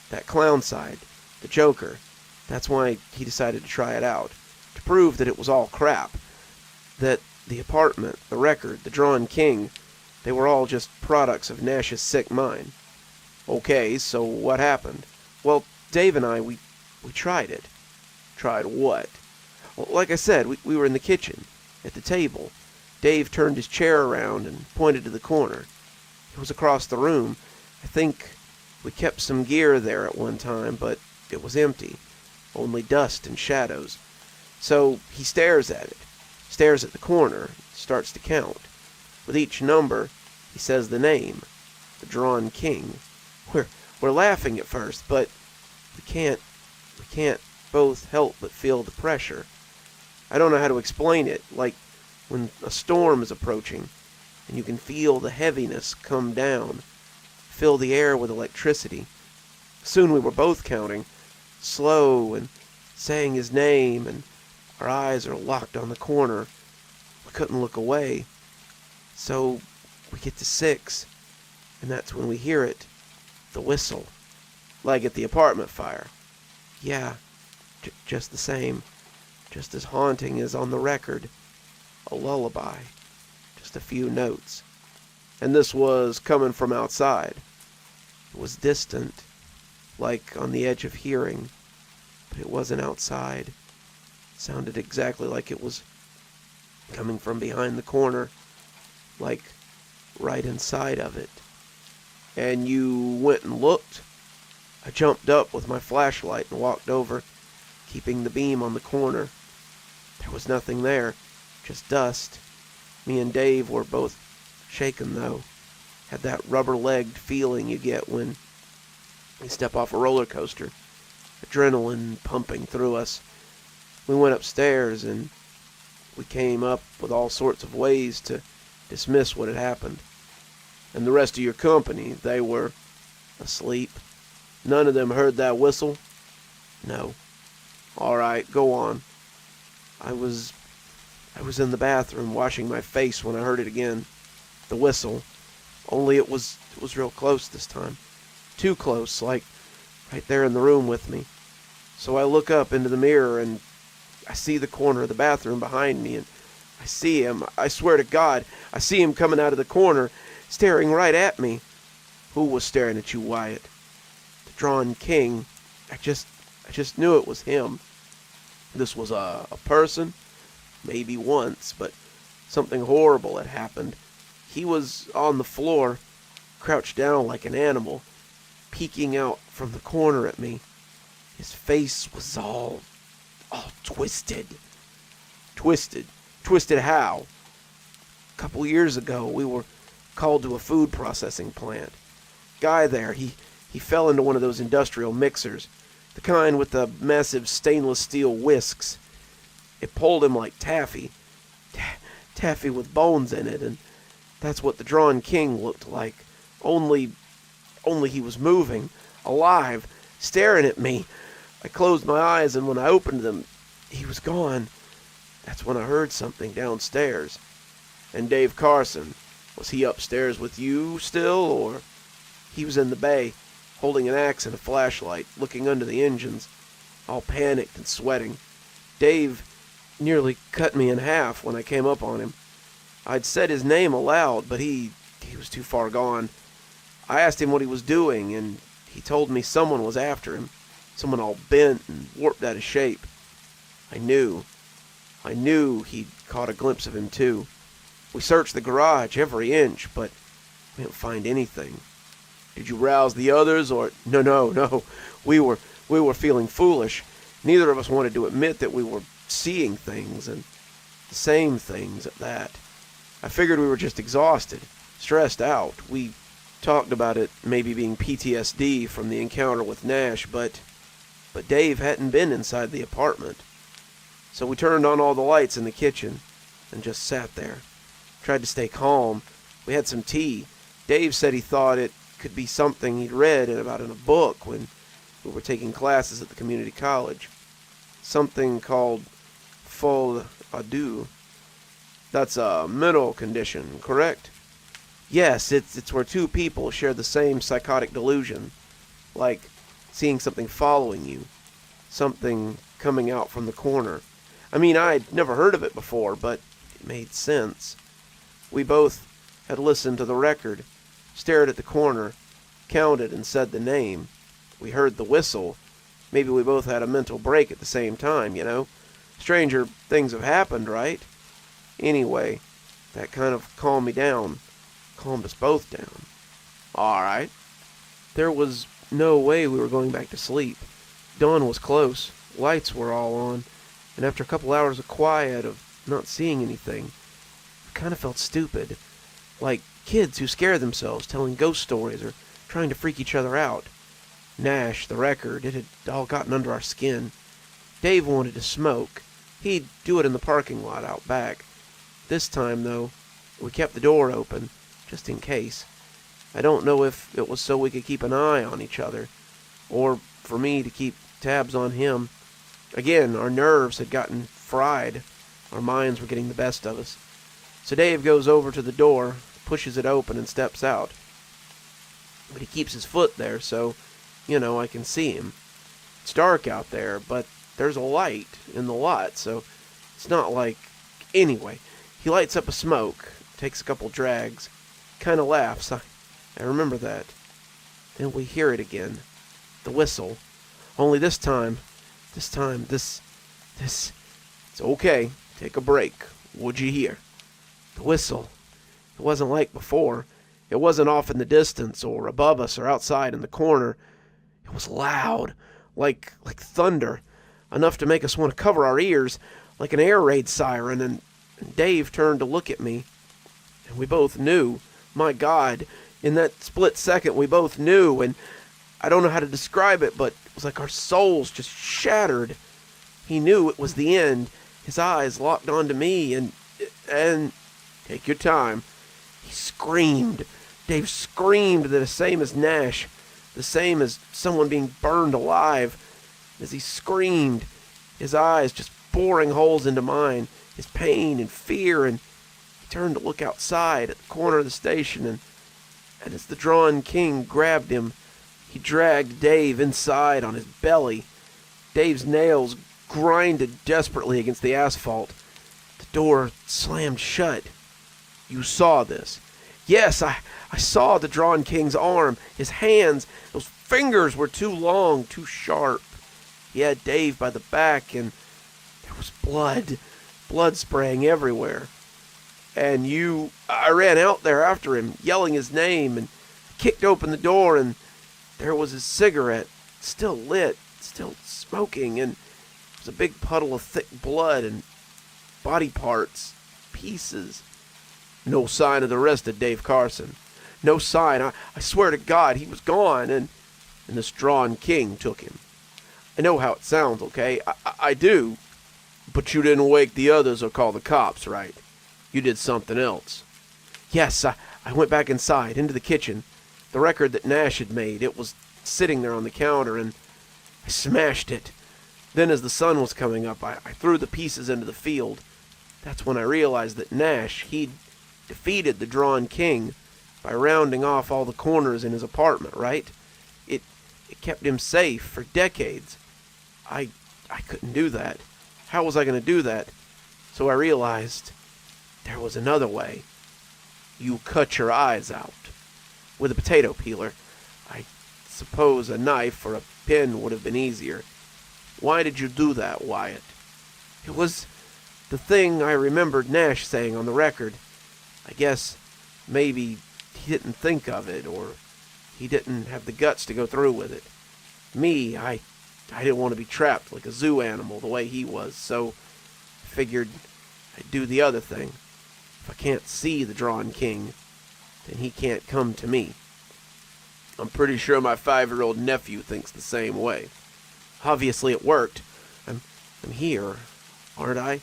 That clown side, the Joker, that's why he decided to try it out. To prove that it was all crap. That the apartment, the record, the Drawn King, they were all just products of Nash's sick mind. Okay, so what happened? Well, Dave and I, we tried it. Tried what? Well, like I said, we were in the kitchen, at the table. Dave turned his chair around and pointed to the corner. It was across the room. I think we kept some gear there at one time, but it was empty. Only dust and shadows. So he stares at it. Stares at the corner. Starts to count. With each number, he says the name. The Drawn King. We're laughing at first, but we can't both help but feel the pressure. I don't know how to explain it, like when a storm is approaching, and you can feel the heaviness come down, fill the air with electricity. Soon we were both counting, slow and saying his name, and our eyes are locked on the corner. We couldn't look away. So we get to 6, and that's when we hear it, the whistle, like at the apartment fire. Yeah, just the same, just as haunting as on the record. A lullaby, just a few notes. And this was coming from outside. It was distant, like on the edge of hearing, but it wasn't outside. It sounded exactly like it was coming from behind the corner, like right inside of it. And you went and looked? I jumped up with my flashlight and walked over, keeping the beam on the corner. There was nothing there, just dust. Me and Dave were both shaken, though. Had that rubber-legged feeling you get when you step off a roller coaster. Adrenaline pumping through us. We went upstairs, and we came up with all sorts of ways to dismiss what had happened. And the rest of your company, they were asleep. None of them heard that whistle? No. All right, go on. I was in the bathroom washing my face when I heard it again. The whistle. Only it was real close this time. Too close, like right there in the room with me. So I look up into the mirror and I see the corner of the bathroom behind me, and I see him. I swear to God, I see him coming out of the corner, staring right at me. Who was staring at you, Wyatt? The Drawn King. I just knew it was him. This was a person, maybe once, but something horrible had happened. He was on the floor, crouched down like an animal, peeking out from the corner at me. His face was all twisted. Twisted? Twisted how? A couple years ago, we were called to a food processing plant. Guy there, he fell into one of those industrial mixers, the kind with the massive stainless steel whisks. It pulled him like taffy. Taffy with bones in it, and that's what the Drawn King looked like. Only he was moving, alive, staring at me. I closed my eyes, and when I opened them, he was gone. That's when I heard something downstairs. And Dave Carson, was he upstairs with you still, or? He was in the bay, holding an axe and a flashlight, looking under the engines, all panicked and sweating. Dave nearly cut me in half when I came up on him. I'd said his name aloud, but he was too far gone. I asked him what he was doing, and he told me someone was after him, someone all bent and warped out of shape. I knew he'd caught a glimpse of him too. We searched the garage every inch, but we didn't find anything. Did you rouse the others, or? No. We were feeling foolish. Neither of us wanted to admit that we were seeing things, and the same things at that. I figured we were just exhausted, stressed out. We talked about it maybe being PTSD from the encounter with Nash, but Dave hadn't been inside the apartment. So we turned on all the lights in the kitchen and just sat there. Tried to stay calm. We had some tea. Dave said he thought it could be something he'd read about in a book when we were taking classes at the community college. Something called folie à deux. That's a mental condition, correct? Yes, it's where two people share the same psychotic delusion. Like seeing something following you. Something coming out from the corner. I mean, I'd never heard of it before, but it made sense. We both had listened to the record, stared at the corner, counted and said the name. We heard the whistle. Maybe we both had a mental break at the same time, you know? Stranger things have happened, right? Anyway, that kind of calmed me down. Calmed us both down. All right. There was no way we were going back to sleep. Dawn was close. Lights were all on. And after a couple hours of quiet, of not seeing anything, we kind of felt stupid. Like kids who scare themselves telling ghost stories or trying to freak each other out. Nash, the record, it had all gotten under our skin. Dave wanted to smoke. He'd do it in the parking lot out back. This time, though, we kept the door open, just in case. I don't know if it was so we could keep an eye on each other, or for me to keep tabs on him. Again, our nerves had gotten fried. Our minds were getting the best of us. So Dave goes over to the door, pushes it open, and steps out. But he keeps his foot there, so, I can see him. It's dark out there, but there's a light in the lot, so it's not like... Anyway, he lights up a smoke, takes a couple drags, kind of laughs. I remember that. Then we hear it again. The whistle. Only this time, it's okay. Take a break. What'd you hear? The whistle. It wasn't like before. It wasn't off in the distance or above us or outside in the corner. It was loud, like thunder, enough to make us want to cover our ears, like an air raid siren, and Dave turned to look at me. And we both knew. My God, in that split second we both knew, and I don't know how to describe it, but it was like our souls just shattered. He knew it was the end. His eyes locked onto me, and take your time. He screamed. Dave screamed the same as Nash, the same as someone being burned alive. As he screamed, his eyes just boring holes into mine, his pain and fear, and he turned to look outside at the corner of the station, and as the Drawn King grabbed him, he dragged Dave inside on his belly. Dave's nails grinded desperately against the asphalt. The door slammed shut. You saw this. Yes, I saw the Drawn King's arm. His hands, those fingers were too long, too sharp. He had Dave by the back, and there was blood spraying everywhere. And I ran out there after him, yelling his name, and kicked open the door, and there was his cigarette, still lit, still smoking, and it was a big puddle of thick blood and body parts, pieces. No sign of the rest of Dave Carson. No sign. I swear to God, he was gone, and this Drawn King took him. I know how it sounds, okay? I do. But you didn't wake the others or call the cops, right? You did something else. Yes, I went back inside, into the kitchen. The record that Nash had made, it was sitting there on the counter, and I smashed it. Then as the sun was coming up, I threw the pieces into the field. That's when I realized that Nash, he'd defeated the Drawn King by rounding off all the corners in his apartment, right? It kept him safe for decades. I couldn't do that. How was I going to do that? So I realized there was another way. You cut your eyes out. With a potato peeler. I suppose a knife or a pin would have been easier. Why did you do that, Wyatt? It was the thing I remembered Nash saying on the record. I guess maybe he didn't think of it, or he didn't have the guts to go through with it. Me, I didn't want to be trapped like a zoo animal the way he was, so I figured I'd do the other thing. If I can't see the Drawn King, then he can't come to me. I'm pretty sure my 5-year-old nephew thinks the same way. Obviously it worked. I'm here, aren't I?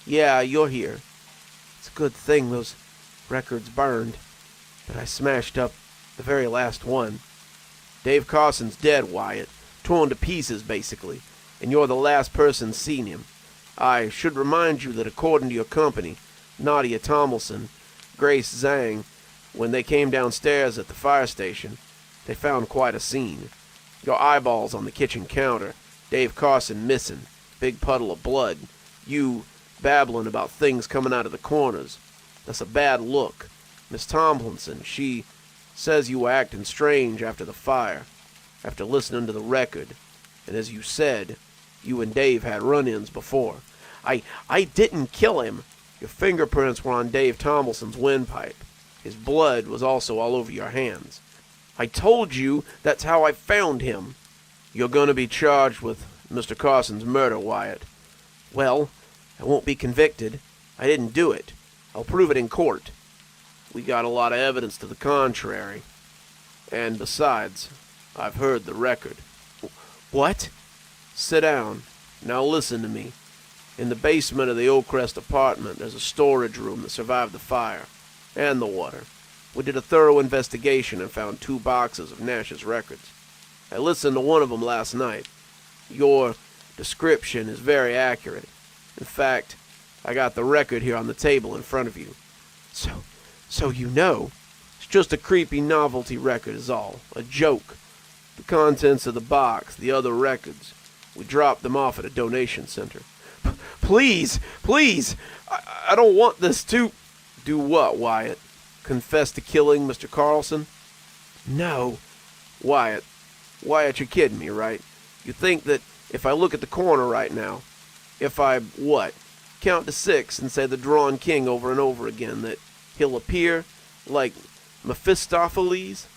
Yeah, you're here. It's a good thing those records burned, but I smashed up the very last one. Dave Carson's dead, Wyatt. Torn to pieces, basically, and you're the last person seen him. I should remind you that according to your company, Nadia Tomlinson, Grace Zhang, when they came downstairs at the fire station, they found quite a scene. Your eyeballs on the kitchen counter, Dave Carson missing, big puddle of blood, you babbling about things coming out of the corners. That's a bad look. Miss Tomlinson, she says you were acting strange after the fire, after listening to the record, and as you said, you and Dave had run-ins before. I didn't kill him. Your fingerprints were on Dave Tomlinson's windpipe. His blood was also all over your hands. I told you that's how I found him. You're going to be charged with Mr. Carson's murder, Wyatt. Well, I won't be convicted. I didn't do it. I'll prove it in court. We got a lot of evidence to the contrary. And besides, I've heard the record. What? Sit down. Now listen to me. In the basement of the Oakcrest apartment, there's a storage room that survived the fire and the water. We did a thorough investigation and found 2 boxes of Nash's records. I listened to one of them last night. Your description is very accurate. In fact, I got the record here on the table in front of you. So you know. It's just a creepy novelty record is all. A joke. The contents of the box, the other records, we dropped them off at a donation center. Please! I don't want this to... Do what, Wyatt? Confess to killing Mr. Carlson? No. Wyatt, you're kidding me, right? You think that if I look at the corner right now, if I, count to 6 and say the Drawn King over and over again, that he'll appear like Mephistopheles?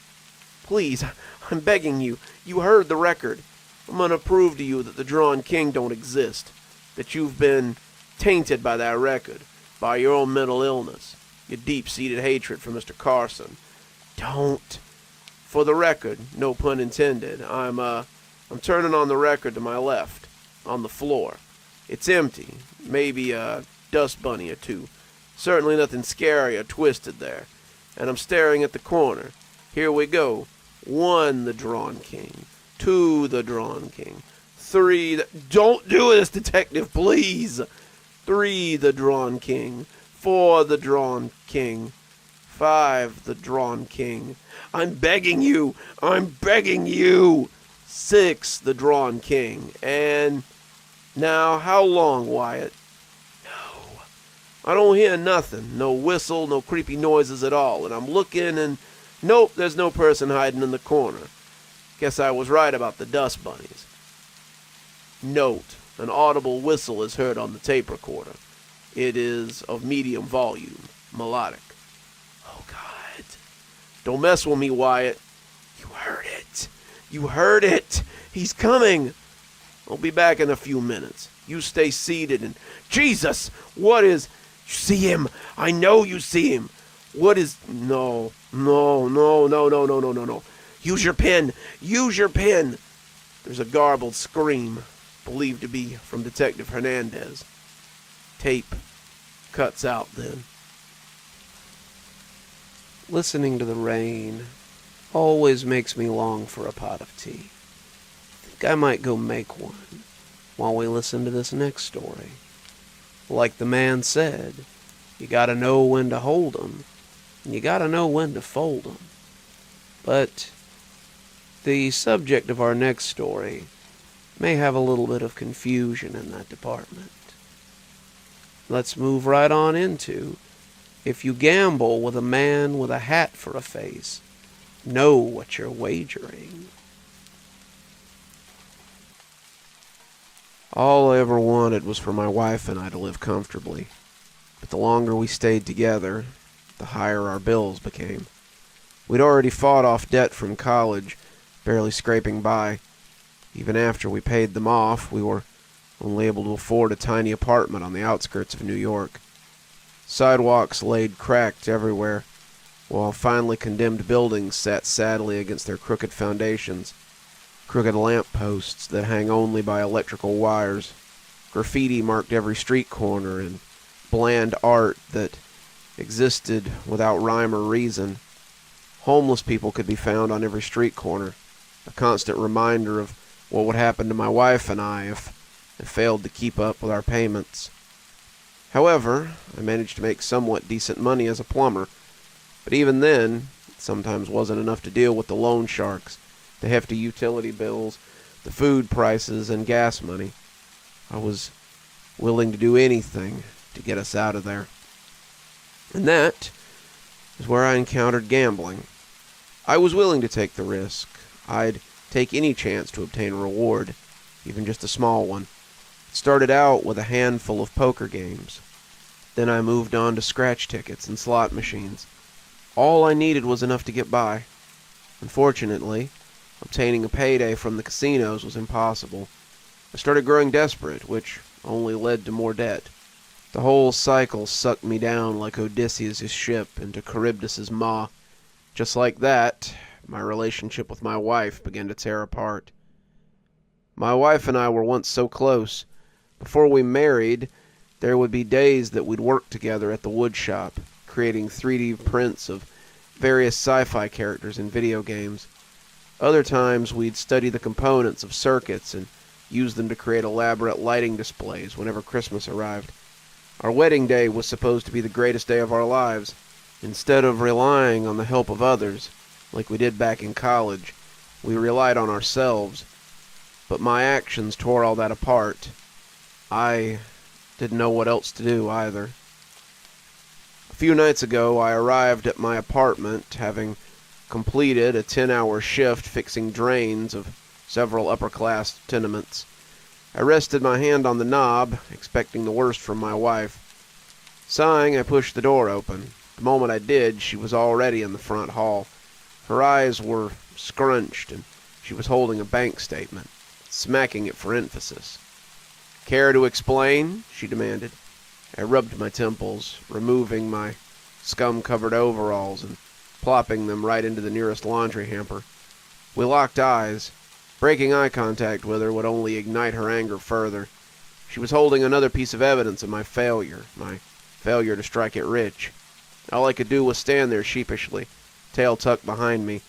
Please, I'm begging you. You heard the record. I'm going to prove to you that the Drawn King don't exist. That you've been tainted by that record, by your own mental illness, your deep-seated hatred for Mr. Carson. Don't. For the record, no pun intended, I'm turning on the record to my left, on the floor. It's empty. Maybe a dust bunny or 2. Certainly nothing scary or twisted there. And I'm staring at the corner. Here we go. 1, the Drawn King. 2, the Drawn King. 3, don't do this, detective, please. 3, the Drawn King. 4, the Drawn King. 5, the Drawn King. I'm begging you. 6, the Drawn King. And Now, how long, Wyatt? No. I don't hear nothing. No whistle, no creepy noises at all. And I'm looking and... Nope, there's no person hiding in the corner. Guess I was right about the dust bunnies. Note, an audible whistle is heard on the tape recorder. It is of medium volume, melodic. Oh, God. Don't mess with me, Wyatt. You heard it. You heard it. He's coming. I'll be back in a few minutes. You stay seated and... Jesus! What is... You see him. I know you see him. What is... No. Use your pen. Use your pen. There's a garbled scream, believed to be from Detective Hernandez. Tape cuts out then. Listening to the rain always makes me long for a pot of tea. I think I might go make one while we listen to this next story. Like the man said, you gotta know when to hold 'em, and you gotta know when to fold 'em. But the subject of our next story may have a little bit of confusion in that department. Let's move right on into, if you gamble with a man with a hat for a face, know what you're wagering. All I ever wanted was for my wife and I to live comfortably. But the longer we stayed together, the higher our bills became. We'd already fought off debt from college, barely scraping by. Even after we paid them off, we were only able to afford a tiny apartment on the outskirts of New York. Sidewalks laid cracked everywhere, while finely condemned buildings sat sadly against their crooked foundations. Crooked lamp posts that hang only by electrical wires. Graffiti marked every street corner, and bland art that existed without rhyme or reason. Homeless people could be found on every street corner, a constant reminder of what would happen to my wife and I if I failed to keep up with our payments. However, I managed to make somewhat decent money as a plumber, but even then, it sometimes wasn't enough to deal with the loan sharks, the hefty utility bills, the food prices, and gas money. I was willing to do anything to get us out of there. And that is where I encountered gambling. I was willing to take the risk. I'd take any chance to obtain a reward, even just a small one. It started out with a handful of poker games. Then I moved on to scratch tickets and slot machines. All I needed was enough to get by. Unfortunately, obtaining a payday from the casinos was impossible. I started growing desperate, which only led to more debt. The whole cycle sucked me down like Odysseus' ship into Charybdis' maw. Just like that, my relationship with my wife began to tear apart. My wife and I were once so close. Before we married, there would be days that we'd work together at the wood shop, creating 3D prints of various sci-fi characters in video games. Other times we'd study the components of circuits and use them to create elaborate lighting displays whenever Christmas arrived. Our wedding day was supposed to be the greatest day of our lives. Instead of relying on the help of others, like we did back in college, we relied on ourselves. But my actions tore all that apart. I didn't know what else to do either. A few nights ago, I arrived at my apartment, having completed a 10-hour shift fixing drains of several upper-class tenements. I rested my hand on the knob, expecting the worst from my wife. Sighing, I pushed the door open. The moment I did, she was already in the front hall. Her eyes were scrunched, and she was holding a bank statement, smacking it for emphasis. "Care to explain?" she demanded. I rubbed my temples, removing my scum-covered overalls and plopping them right into the nearest laundry hamper. We locked eyes. Breaking eye contact with her would only ignite her anger further. She was holding another piece of evidence of my failure to strike it rich. All I could do was stand there sheepishly, tail tucked behind me,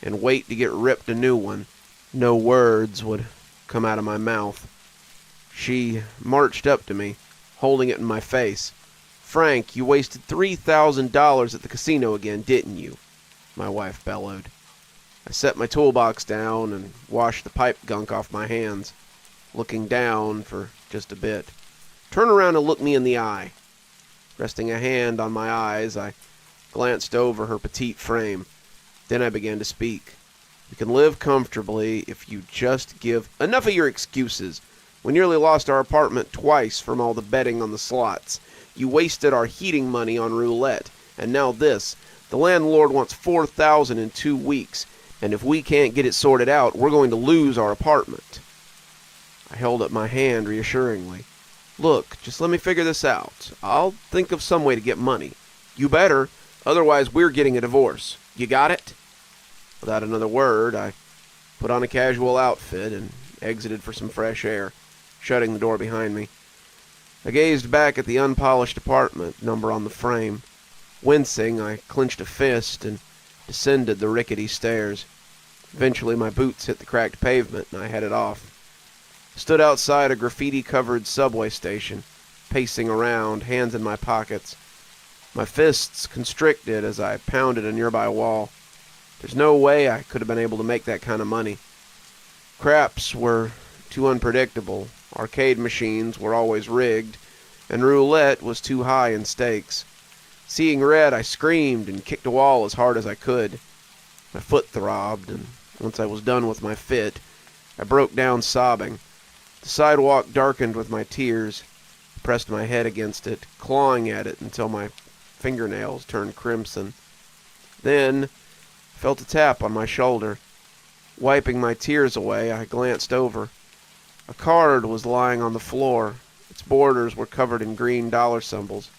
and wait to get ripped a new one. No words would come out of my mouth. She marched up to me, holding it in my face. "Frank, you wasted $3,000 at the casino again, didn't you?" my wife bellowed. I set my toolbox down and washed the pipe gunk off my hands. looking down for just a bit. "Turn around and look me in the eye." Resting a hand on my eyes, I glanced over her petite frame. Then I began to speak. "You can live comfortably if you just give—" "Enough of your excuses. We nearly lost our apartment twice from all the betting on the slots. You wasted our heating money on roulette. And now this. The landlord wants $4,000 in 2 weeks. And if we can't get it sorted out, we're going to lose our apartment." I held up my hand reassuringly. "Look, just let me figure this out. I'll think of some way to get money." "You better. Otherwise, we're getting a divorce. You got it?" Without another word, I put on a casual outfit and exited for some fresh air, shutting the door behind me. I gazed back at the unpolished apartment number on the frame. Wincing, I clenched a fist and descended the rickety stairs. Eventually, my boots hit the cracked pavement, and I headed off. I stood outside a graffiti-covered subway station, pacing around, hands in my pockets. My fists constricted as I pounded a nearby wall. There's no way I could have been able to make that kind of money. Craps were too unpredictable, arcade machines were always rigged, and roulette was too high in stakes. Seeing red, I screamed and kicked a wall as hard as I could. My foot throbbed, and once I was done with my fit, I broke down sobbing. The sidewalk darkened with my tears. I pressed my head against it, clawing at it until my fingernails turned crimson. Then I felt a tap on my shoulder. Wiping my tears away, I glanced over. A card was lying on the floor. Its borders were covered in green dollar symbols.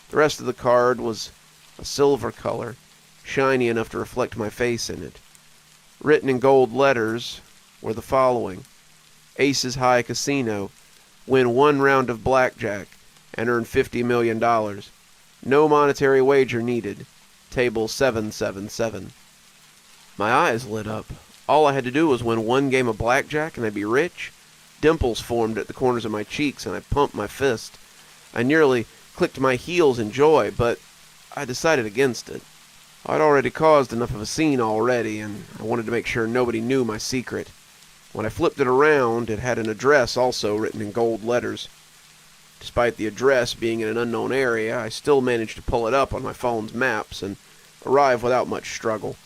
The rest of the card was a silver color, shiny enough to reflect my face in it. Written in gold letters were the following: Aces High Casino. Win 1 round of blackjack and earn $50 million. No monetary wager needed. Table 777. My eyes lit up. All I had to do was win 1 game of blackjack and I'd be rich. Dimples formed at the corners of my cheeks and I pumped my fist. I nearly clicked my heels in joy, but I decided against it. I'd already caused enough of a scene already, and I wanted to make sure nobody knew my secret. When I flipped it around, it had an address also written in gold letters. Despite the address being in an unknown area, I still managed to pull it up on my phone's maps and arrive without much struggle.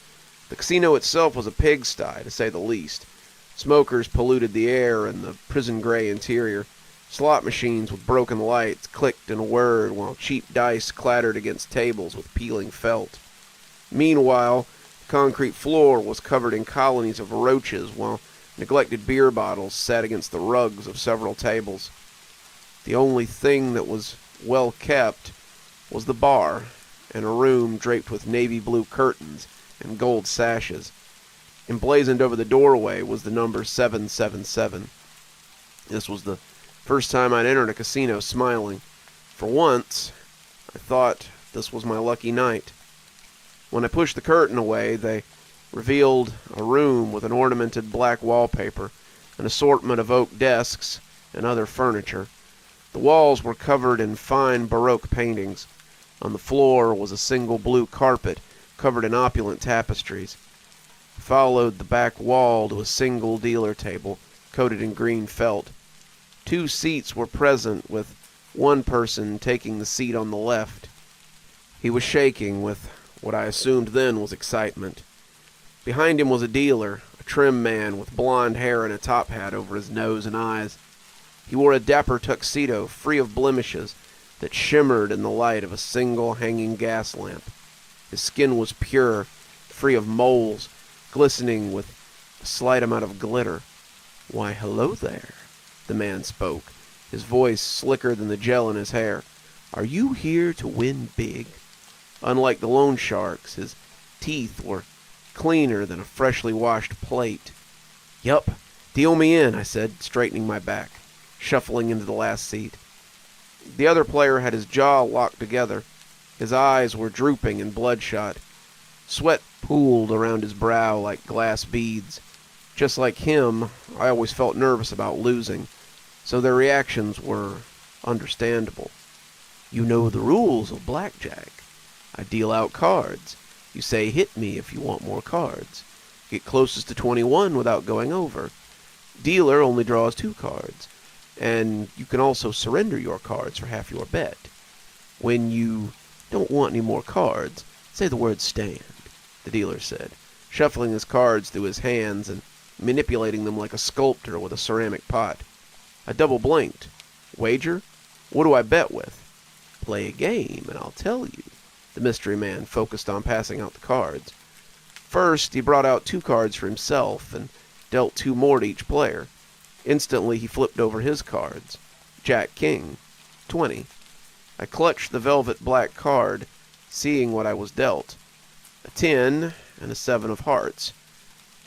The casino itself was a pigsty, to say the least. Smokers polluted the air and the prison-gray interior. Slot machines with broken lights clicked and whirred while cheap dice clattered against tables with peeling felt. Meanwhile, the concrete floor was covered in colonies of roaches while neglected beer bottles sat against the rugs of several tables. The only thing that was well kept was the bar and a room draped with navy blue curtains and gold sashes. Emblazoned over the doorway was the number 777. This was the first time I'd entered a casino smiling. For once, I thought this was my lucky night. When I pushed the curtain away, they revealed a room with an ornamented black wallpaper, an assortment of oak desks, and other furniture. The walls were covered in fine Baroque paintings. On the floor was a single blue carpet covered in opulent tapestries. I followed the back wall to a single dealer table coated in green felt. 2 seats were present, with one person taking the seat on the left. He was shaking with what I assumed then was excitement. Behind him was a dealer, a trim man with blonde hair and a top hat over his nose and eyes. He wore a dapper tuxedo, free of blemishes, that shimmered in the light of a single hanging gas lamp. His skin was pure, free of moles, glistening with a slight amount of glitter. "Why, hello there," the man spoke, his voice slicker than the gel in his hair. "Are you here to win big?" Unlike the loan sharks, his teeth were cleaner than a freshly washed plate. "Yup, deal me in," I said, straightening my back, shuffling into the last seat. The other player had his jaw locked together. His eyes were drooping and bloodshot. Sweat pooled around his brow like glass beads. Just like him, I always felt nervous about losing, so their reactions were understandable. "You know the rules of blackjack. I deal out cards. You say hit me if you want more cards. Get closest to 21 without going over. Dealer only draws 2 cards, and you can also surrender your cards for half your bet. When you don't want any more cards, say the word stand, the dealer said, shuffling his cards through his hands and manipulating them like a sculptor with a ceramic pot. I double blinked. Wager? What do I bet with? Play a game, and I'll tell you. The mystery man focused on passing out the cards. First, he brought out 2 cards for himself and dealt 2 more to each player. Instantly, he flipped over his cards. Jack King. 20. I clutched the velvet black card, seeing what I was dealt. A 10 and a 7 of hearts.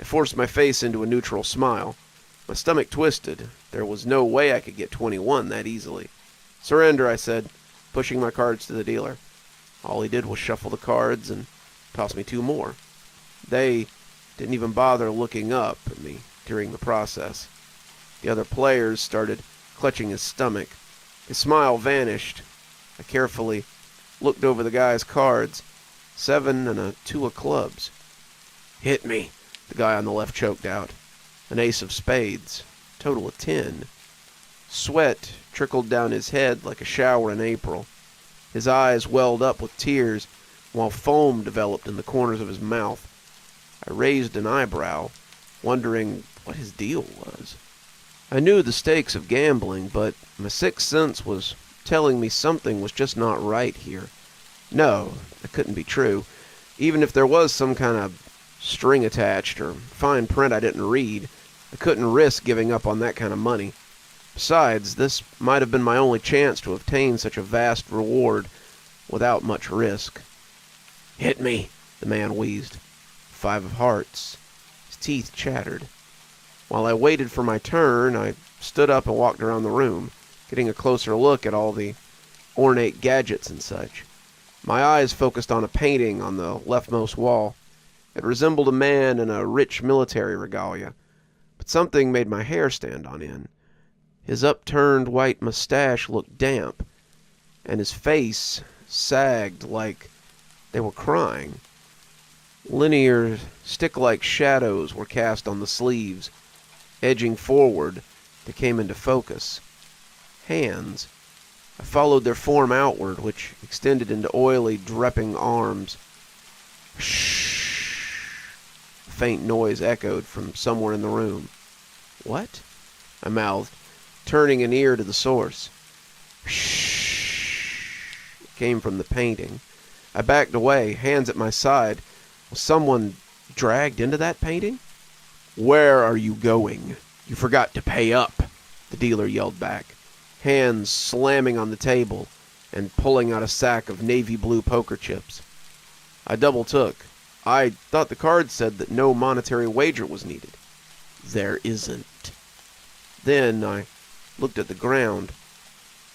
I forced my face into a neutral smile. My stomach twisted. There was no way I could get 21 that easily. Surrender, I said, pushing my cards to the dealer. All he did was shuffle the cards and toss me 2 more. They didn't even bother looking up at me during the process. The other players started clutching his stomach. His smile vanished. I carefully looked over the guy's cards. 7 and a 2 of clubs. Hit me, the guy on the left choked out. An ace of spades. Total of 10. Sweat trickled down his head like a shower in April. His eyes welled up with tears, while foam developed in the corners of his mouth. I raised an eyebrow, wondering what his deal was. I knew the stakes of gambling, but my sixth sense was telling me something was just not right here. No, that couldn't be true. Even if there was some kind of string attached or fine print I didn't read, I couldn't risk giving up on that kind of money. Besides, this might have been my only chance to obtain such a vast reward without much risk. Hit me, the man wheezed. 5 of hearts. His teeth chattered. While I waited for my turn, I stood up and walked around the room, getting a closer look at all the ornate gadgets and such. My eyes focused on a painting on the leftmost wall. It resembled a man in a rich military regalia, but something made my hair stand on end. His upturned white mustache looked damp, and his face sagged like they were crying. Linear, stick-like shadows were cast on the sleeves. Edging forward, they came into focus. Hands. I followed their form outward, which extended into oily, dripping arms. Shh! A faint noise echoed from somewhere in the room. What? I mouthed, turning an ear to the source. Shh! It came from the painting. I backed away, hands at my side. Was someone dragged into that painting? Where are you going? You forgot to pay up, the dealer yelled back, hands slamming on the table and pulling out a sack of navy blue poker chips. I double-took. I thought the card said that no monetary wager was needed. There isn't. Then I looked at the ground.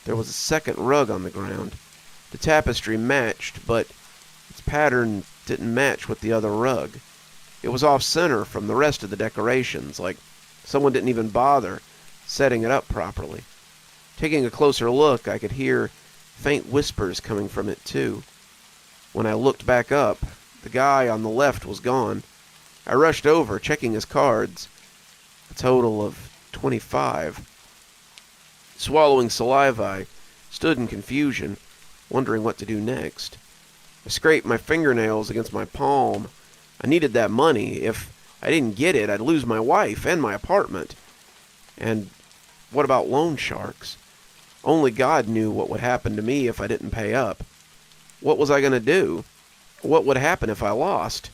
There was a second rug on the ground. The tapestry matched, but its pattern didn't match with the other rug. It was off-center from the rest of the decorations, like someone didn't even bother setting it up properly. Taking a closer look, I could hear faint whispers coming from it, too. When I looked back up, the guy on the left was gone. I rushed over, checking his cards. A total of 25. Swallowing saliva, I stood in confusion, wondering what to do next. I scraped my fingernails against my palm. I needed that money. If I didn't get it, I'd lose my wife and my apartment. And what about loan sharks? Only God knew what would happen to me if I didn't pay up. What was I going to do? What would happen if I lost?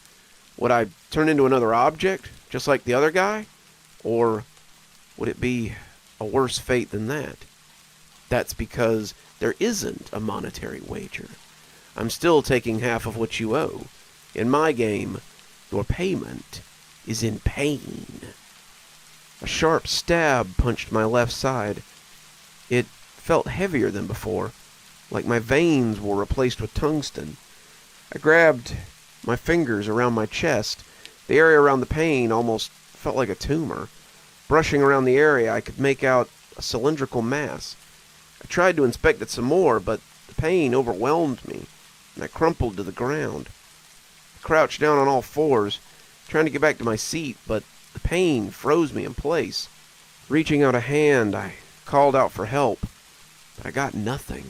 Would I turn into another object, just like the other guy? Or would it be a worse fate than that? That's because there isn't a monetary wager. I'm still taking half of what you owe. In my game, your payment is in pain. A sharp stab punched my left side. It felt heavier than before, like my veins were replaced with tungsten. I grabbed my fingers around my chest. The area around the pain almost felt like a tumor. Brushing around the area, I could make out a cylindrical mass. I tried to inspect it some more, but the pain overwhelmed me, and I crumpled to the ground. I crouched down on all fours, trying to get back to my seat, but the pain froze me in place. Reaching out a hand, I called out for help, but I got nothing.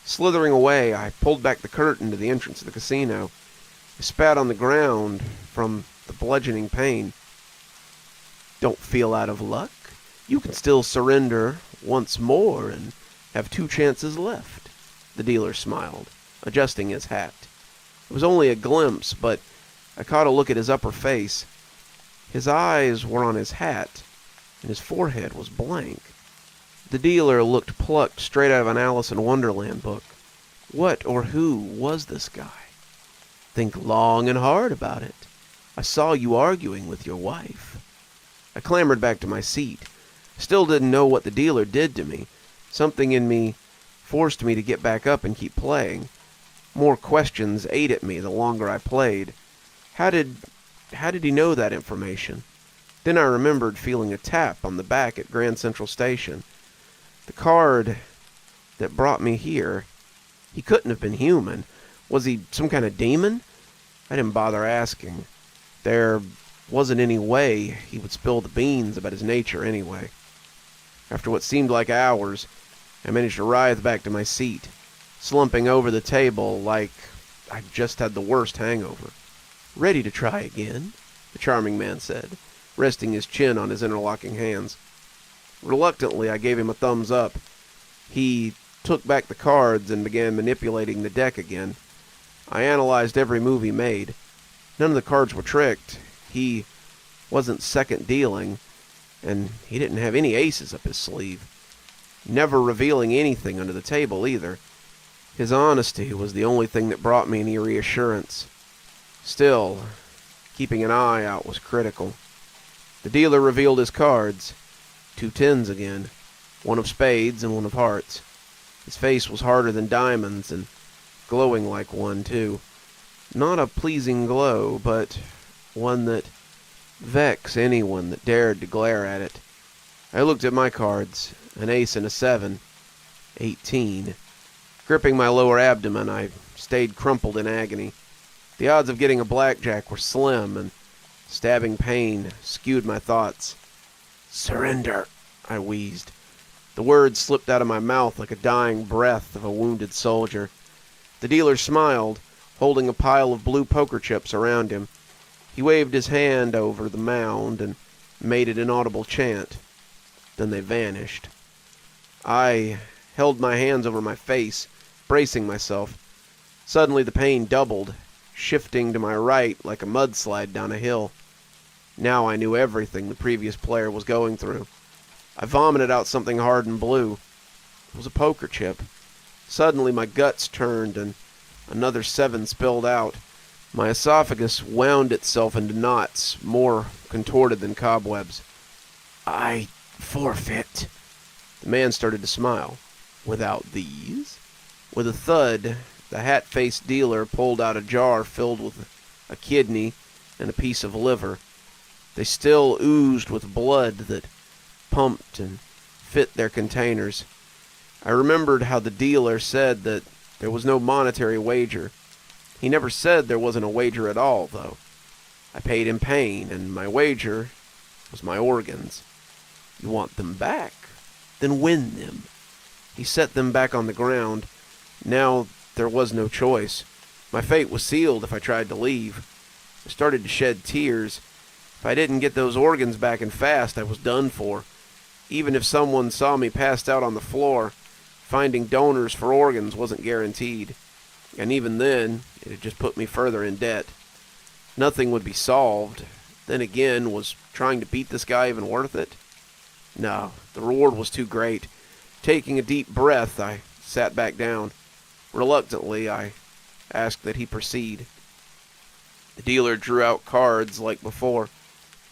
Slithering away, I pulled back the curtain to the entrance of the casino. I spat on the ground from the bludgeoning pain. Don't feel out of luck? You can still surrender once more and have 2 chances left. The dealer smiled, adjusting his hat. It was only a glimpse, but I caught a look at his upper face. His eyes were on his hat, and his forehead was blank. The dealer looked plucked straight out of an Alice in Wonderland book. What or who was this guy? Think long and hard about it. I saw you arguing with your wife. I clambered back to my seat. Still didn't know what the dealer did to me. Something in me forced me to get back up and keep playing. More questions ate at me the longer I played. How did he know that information? Then I remembered feeling a tap on the back at Grand Central Station. The card that brought me here. He couldn't have been human. Was he some kind of demon? I didn't bother asking. There wasn't any way he would spill the beans about his nature anyway. After what seemed like hours, I managed to writhe back to my seat, slumping over the table like I'd just had the worst hangover. Ready to try again? The charming man said, resting his chin on his interlocking hands. Reluctantly, I gave him a thumbs up. He took back the cards and began manipulating the deck again. I analyzed every move he made. None of the cards were tricked. He wasn't second dealing, and he didn't have any aces up his sleeve. Never revealing anything under the table either. His honesty was the only thing that brought me any reassurance. Still, keeping an eye out was critical. The dealer revealed his cards. 2 tens again. 1 of spades and 1 of hearts. His face was harder than diamonds and glowing like one, too. Not a pleasing glow, but one that vexed anyone that dared to glare at it. I looked at my cards. An ace and a 7. 18. Gripping my lower abdomen, I stayed crumpled in agony. The odds of getting a blackjack were slim, and stabbing pain skewed my thoughts. Surrender, I wheezed. The words slipped out of my mouth like a dying breath of a wounded soldier. The dealer smiled, holding a pile of blue poker chips around him. He waved his hand over the mound and made an inaudible chant. Then they vanished. I held my hands over my face, bracing myself. Suddenly the pain doubled, shifting to my right like a mudslide down a hill. Now I knew everything the previous player was going through. I vomited out something hard and blue. It was a poker chip. Suddenly my guts turned and another 7 spilled out. My esophagus wound itself into knots, more contorted than cobwebs. I forfeit. The man started to smile. Without these? With a thud, the hat-faced dealer pulled out a jar filled with a kidney and a piece of liver. They still oozed with blood that pumped and fit their containers. I remembered how the dealer said that there was no monetary wager. He never said there wasn't a wager at all, though. I paid him pain, and my wager was my organs. You want them back? Then win them. He set them back on the ground. Now there was no choice. My fate was sealed if I tried to leave. I started to shed tears. If I didn't get those organs back and fast, I was done for. Even if someone saw me passed out on the floor, finding donors for organs wasn't guaranteed. And even then, it had just put me further in debt. Nothing would be solved. Then again, was trying to beat this guy even worth it? No, the reward was too great. Taking a deep breath, I sat back down. Reluctantly, I asked that he proceed. The dealer drew out cards like before.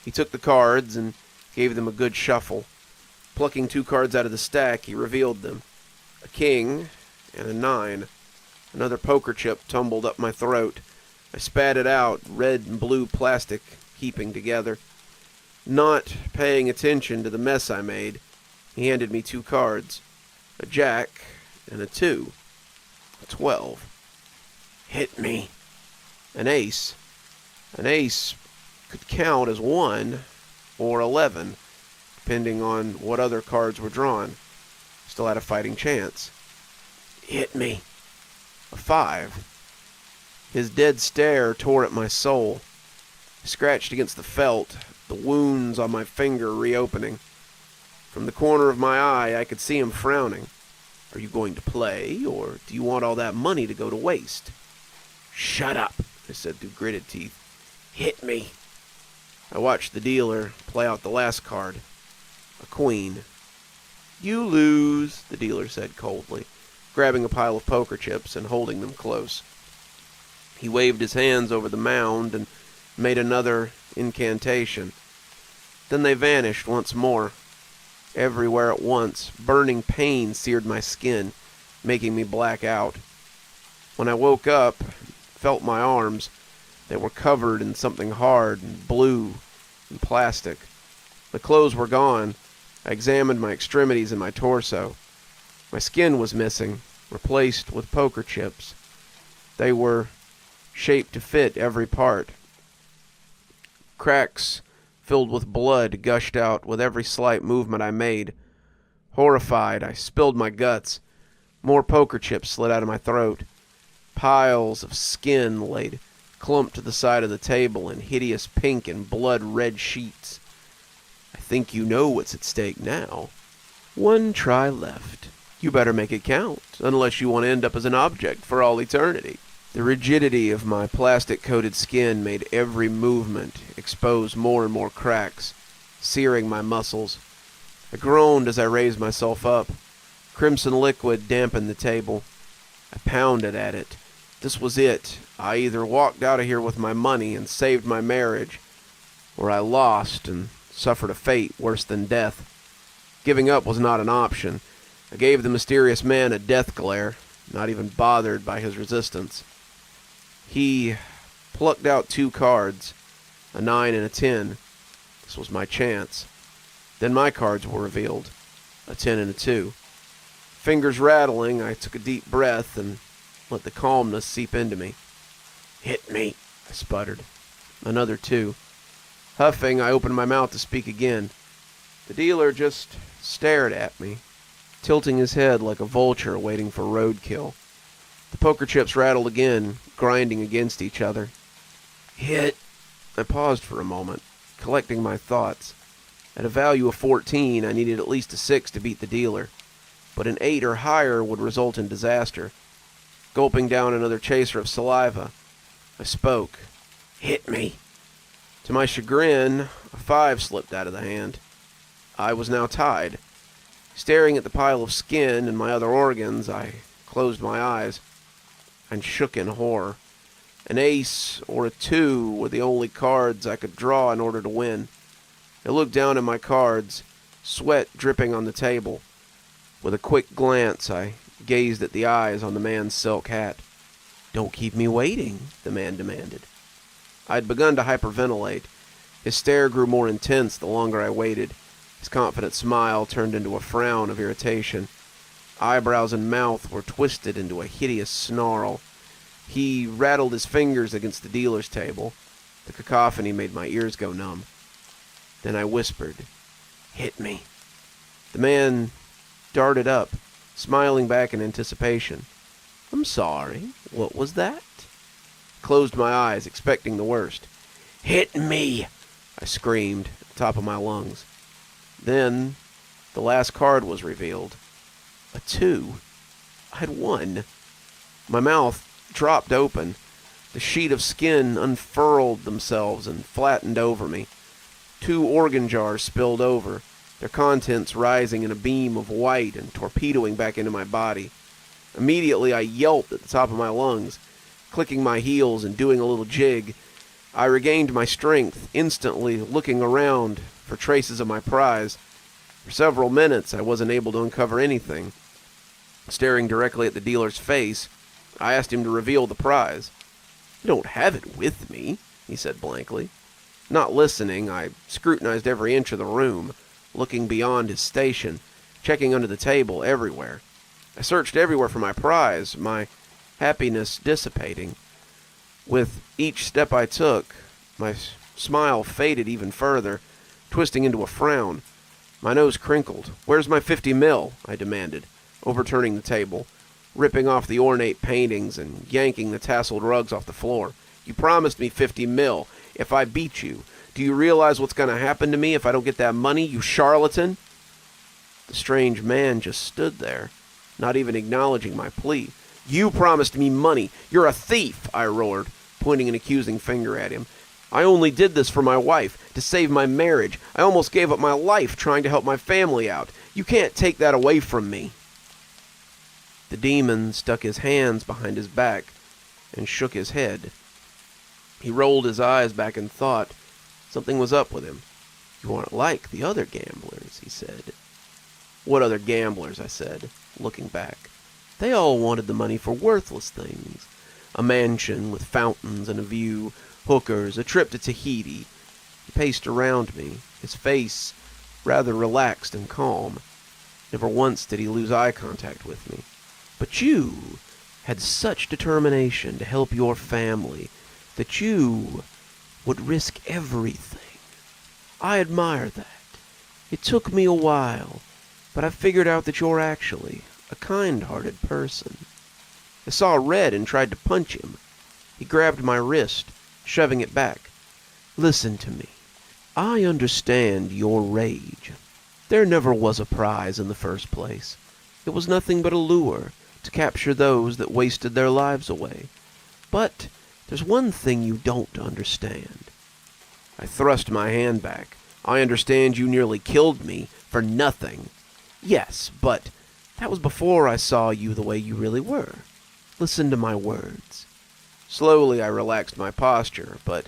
He took the cards and gave them a good shuffle. Plucking 2 cards out of the stack, he revealed them. A king and a 9. Another poker chip tumbled up my throat. I spat it out, red and blue plastic heaping together. Not paying attention to the mess I made, he handed me 2 cards. A jack and a 2. A 12. Hit me. An ace. An ace could count as 1 or 11, depending on what other cards were drawn. Still had a fighting chance. Hit me. A 5. His dead stare tore at my soul. I scratched against the felt, the wounds on my finger reopening. From the corner of my eye, I could see him frowning. Are you going to play, or do you want all that money to go to waste? Shut up, I said through gritted teeth. Hit me. I watched the dealer play out the last card. A queen. You lose, the dealer said coldly, grabbing a pile of poker chips and holding them close. He waved his hands over the mound and made another incantation. Then they vanished once more. Everywhere at once, burning pain seared my skin, making me black out. When I woke up, felt my arms, they were covered in something hard and blue and plastic. The clothes were gone. I examined my extremities and my torso. My skin was missing, replaced with poker chips. They were shaped to fit every part. Cracks filled with blood gushed out with every slight movement I made. Horrified, I spilled my guts. More poker chips slid out of my throat. Piles of skin laid clumped to the side of the table in hideous pink and blood-red sheets. I think you know what's at stake now. One try left. You better make it count, unless you want to end up as an object for all eternity. The rigidity of my plastic-coated skin made every movement expose more and more cracks, searing my muscles. I groaned as I raised myself up. Crimson liquid dampened the table. I pounded at it. This was it. I either walked out of here with my money and saved my marriage, or I lost and suffered a fate worse than death. Giving up was not an option. I gave the mysterious man a death glare, not even bothered by his resistance. He plucked out 2 cards, a 9 and a 10. This was my chance. Then my cards were revealed, a 10 and a 2. Fingers rattling, I took a deep breath and let the calmness seep into me. Hit me, I sputtered. Another 2. Huffing, I opened my mouth to speak again. The dealer just stared at me, tilting his head like a vulture waiting for roadkill. The poker chips rattled again, grinding against each other. Hit! I paused for a moment, collecting my thoughts. At a value of 14, I needed at least a 6 to beat the dealer, but an 8 or higher would result in disaster. Gulping down another chaser of saliva, I spoke. Hit me! To my chagrin, a 5 slipped out of the hand. I was now tied. Staring at the pile of skin and my other organs, I closed my eyes and shook in horror. An ace or a 2 were the only cards I could draw in order to win. I looked down at my cards, sweat dripping on the table. With a quick glance, I gazed at the eyes on the man's silk hat. Don't keep me waiting, the man demanded. I'd begun to hyperventilate. His stare grew more intense the longer I waited. His confident smile turned into a frown of irritation. Eyebrows and mouth were twisted into a hideous snarl. He rattled his fingers against the dealer's table. The cacophony made my ears go numb. Then I whispered, Hit me. The man darted up, smiling back in anticipation. I'm sorry, what was that? Closed my eyes, expecting the worst. Hit me! I screamed at the top of my lungs. Then, the last card was revealed. A 2. I'd won. My mouth dropped open. The sheet of skin unfurled themselves and flattened over me. 2 organ jars spilled over, their contents rising in a beam of white and torpedoing back into my body. Immediately I yelped at the top of my lungs, clicking my heels and doing a little jig. I regained my strength, instantly looking around for traces of my prize. For several minutes I wasn't able to uncover anything. Staring directly at the dealer's face, I asked him to reveal the prize. I don't have it with me, he said blankly. Not listening, I scrutinized every inch of the room, looking beyond his station, checking under the table, everywhere. I searched everywhere for my prize, my happiness dissipating. With each step I took, my smile faded even further, twisting into a frown. My nose crinkled. "Where's my 50 mil?" I demanded, overturning the table, ripping off the ornate paintings and yanking the tasseled rugs off the floor. "You promised me 50 mil if I beat you. Do you realize what's going to happen to me if I don't get that money, you charlatan?" The strange man just stood there, not even acknowledging my plea. "You promised me money. You're a thief," I roared, pointing an accusing finger at him. "I only did this for my wife, to save my marriage. I almost gave up my life trying to help my family out. You can't take that away from me." The demon stuck his hands behind his back and shook his head. He rolled his eyes back in thought. Something was up with him. "You aren't like the other gamblers," he said. "What other gamblers?" I said, looking back. "They all wanted the money for worthless things. A mansion with fountains and a view, hookers, a trip to Tahiti." He paced around me, his face rather relaxed and calm. Never once did he lose eye contact with me. "But you had such determination to help your family that you would risk everything. I admire that. It took me a while, but I figured out that you're actually a kind-hearted person." I saw red and tried to punch him. He grabbed my wrist, shoving it back. "Listen to me. I understand your rage. There never was a prize in the first place. It was nothing but a lure to capture those that wasted their lives away. But there's one thing you don't understand." I thrust my hand back. "I understand you nearly killed me for nothing." "Yes, but that was before I saw you the way you really were. Listen to my words." Slowly I relaxed my posture, but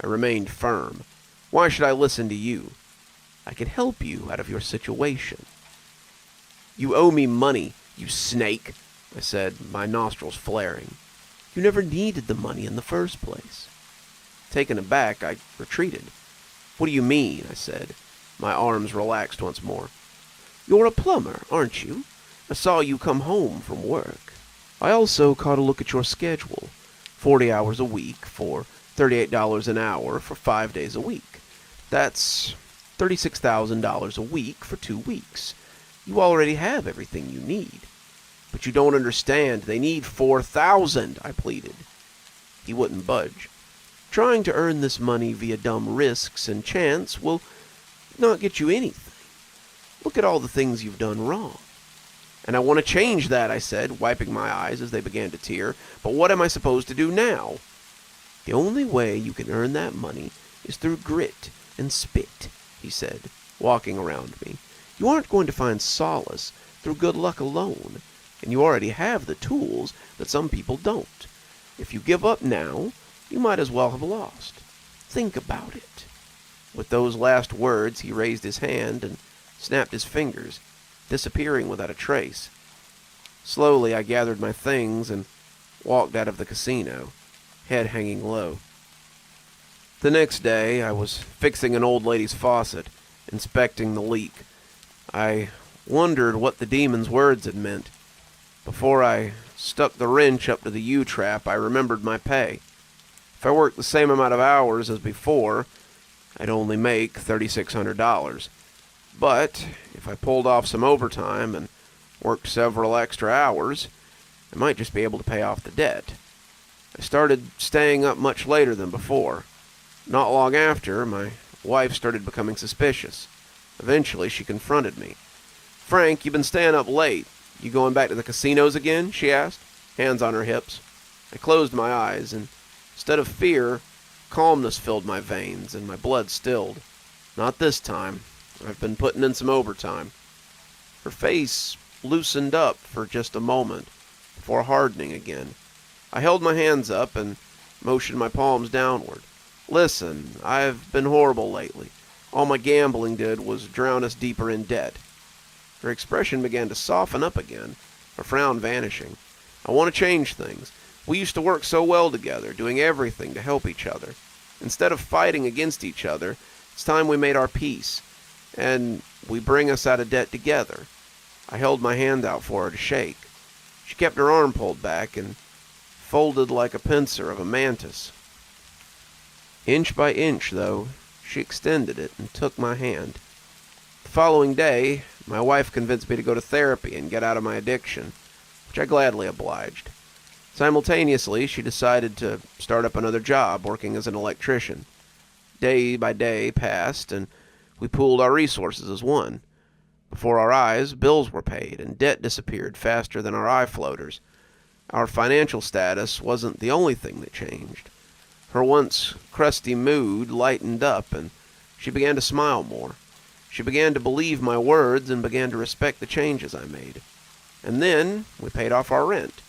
I remained firm. "Why should I listen to you?" "I can help you out of your situation." "You owe me money, you snake," I said, my nostrils flaring. "You never needed the money in the first place." Taken aback, I retreated. "What do you mean?" I said. My arms relaxed once more. "You're a plumber, aren't you? I saw you come home from work. I also caught a look at your schedule. 40 hours a week for $38 an hour for 5 days a week. That's $36,000 a week for 2 weeks. You already have everything you need." "But you don't understand. They need 4,000, I pleaded. He wouldn't budge. "Trying to earn this money via dumb risks and chance will not get you anything. Look at all the things you've done wrong." "And I want to change that," I said, wiping my eyes as they began to tear. "But what am I supposed to do now?" "The only way you can earn that money is through grit and spit," he said, walking around me. "You aren't going to find solace through good luck alone, and you already have the tools that some people don't. If you give up now, you might as well have lost. Think about it." With those last words, he raised his hand and snapped his fingers, disappearing without a trace. Slowly, I gathered my things and walked out of the casino, head hanging low. The next day, I was fixing an old lady's faucet, inspecting the leak. I wondered what the demon's words had meant. Before I stuck the wrench up to the U-trap, I remembered my pay. If I worked the same amount of hours as before, I'd only make $3,600. But if I pulled off some overtime and worked several extra hours, I might just be able to pay off the debt. I started staying up much later than before. Not long after, my wife started becoming suspicious. Eventually, she confronted me. "Frank, you've been staying up late. You going back to the casinos again?" she asked, hands on her hips. I closed my eyes, and instead of fear, calmness filled my veins, and my blood stilled. "Not this time. I've been putting in some overtime." Her face loosened up for just a moment, before hardening again. I held my hands up and motioned my palms downward. "Listen, I've been horrible lately. All my gambling did was drown us deeper in debt." Her expression began to soften up again, her frown vanishing. "I want to change things. We used to work so well together, doing everything to help each other. Instead of fighting against each other, it's time we made our peace, and we bring us out of debt together." I held my hand out for her to shake. She kept her arm pulled back and folded like a pincer of a mantis. Inch by inch, though, she extended it and took my hand. The following day, my wife convinced me to go to therapy and get out of my addiction, which I gladly obliged. Simultaneously, she decided to start up another job working as an electrician. Day by day passed, and we pooled our resources as one. Before our eyes, bills were paid, and debt disappeared faster than our eye floaters. Our financial status wasn't the only thing that changed. Her once crusty mood lightened up, and she began to smile more. She began to believe my words and began to respect the changes I made. And then we paid off our rent.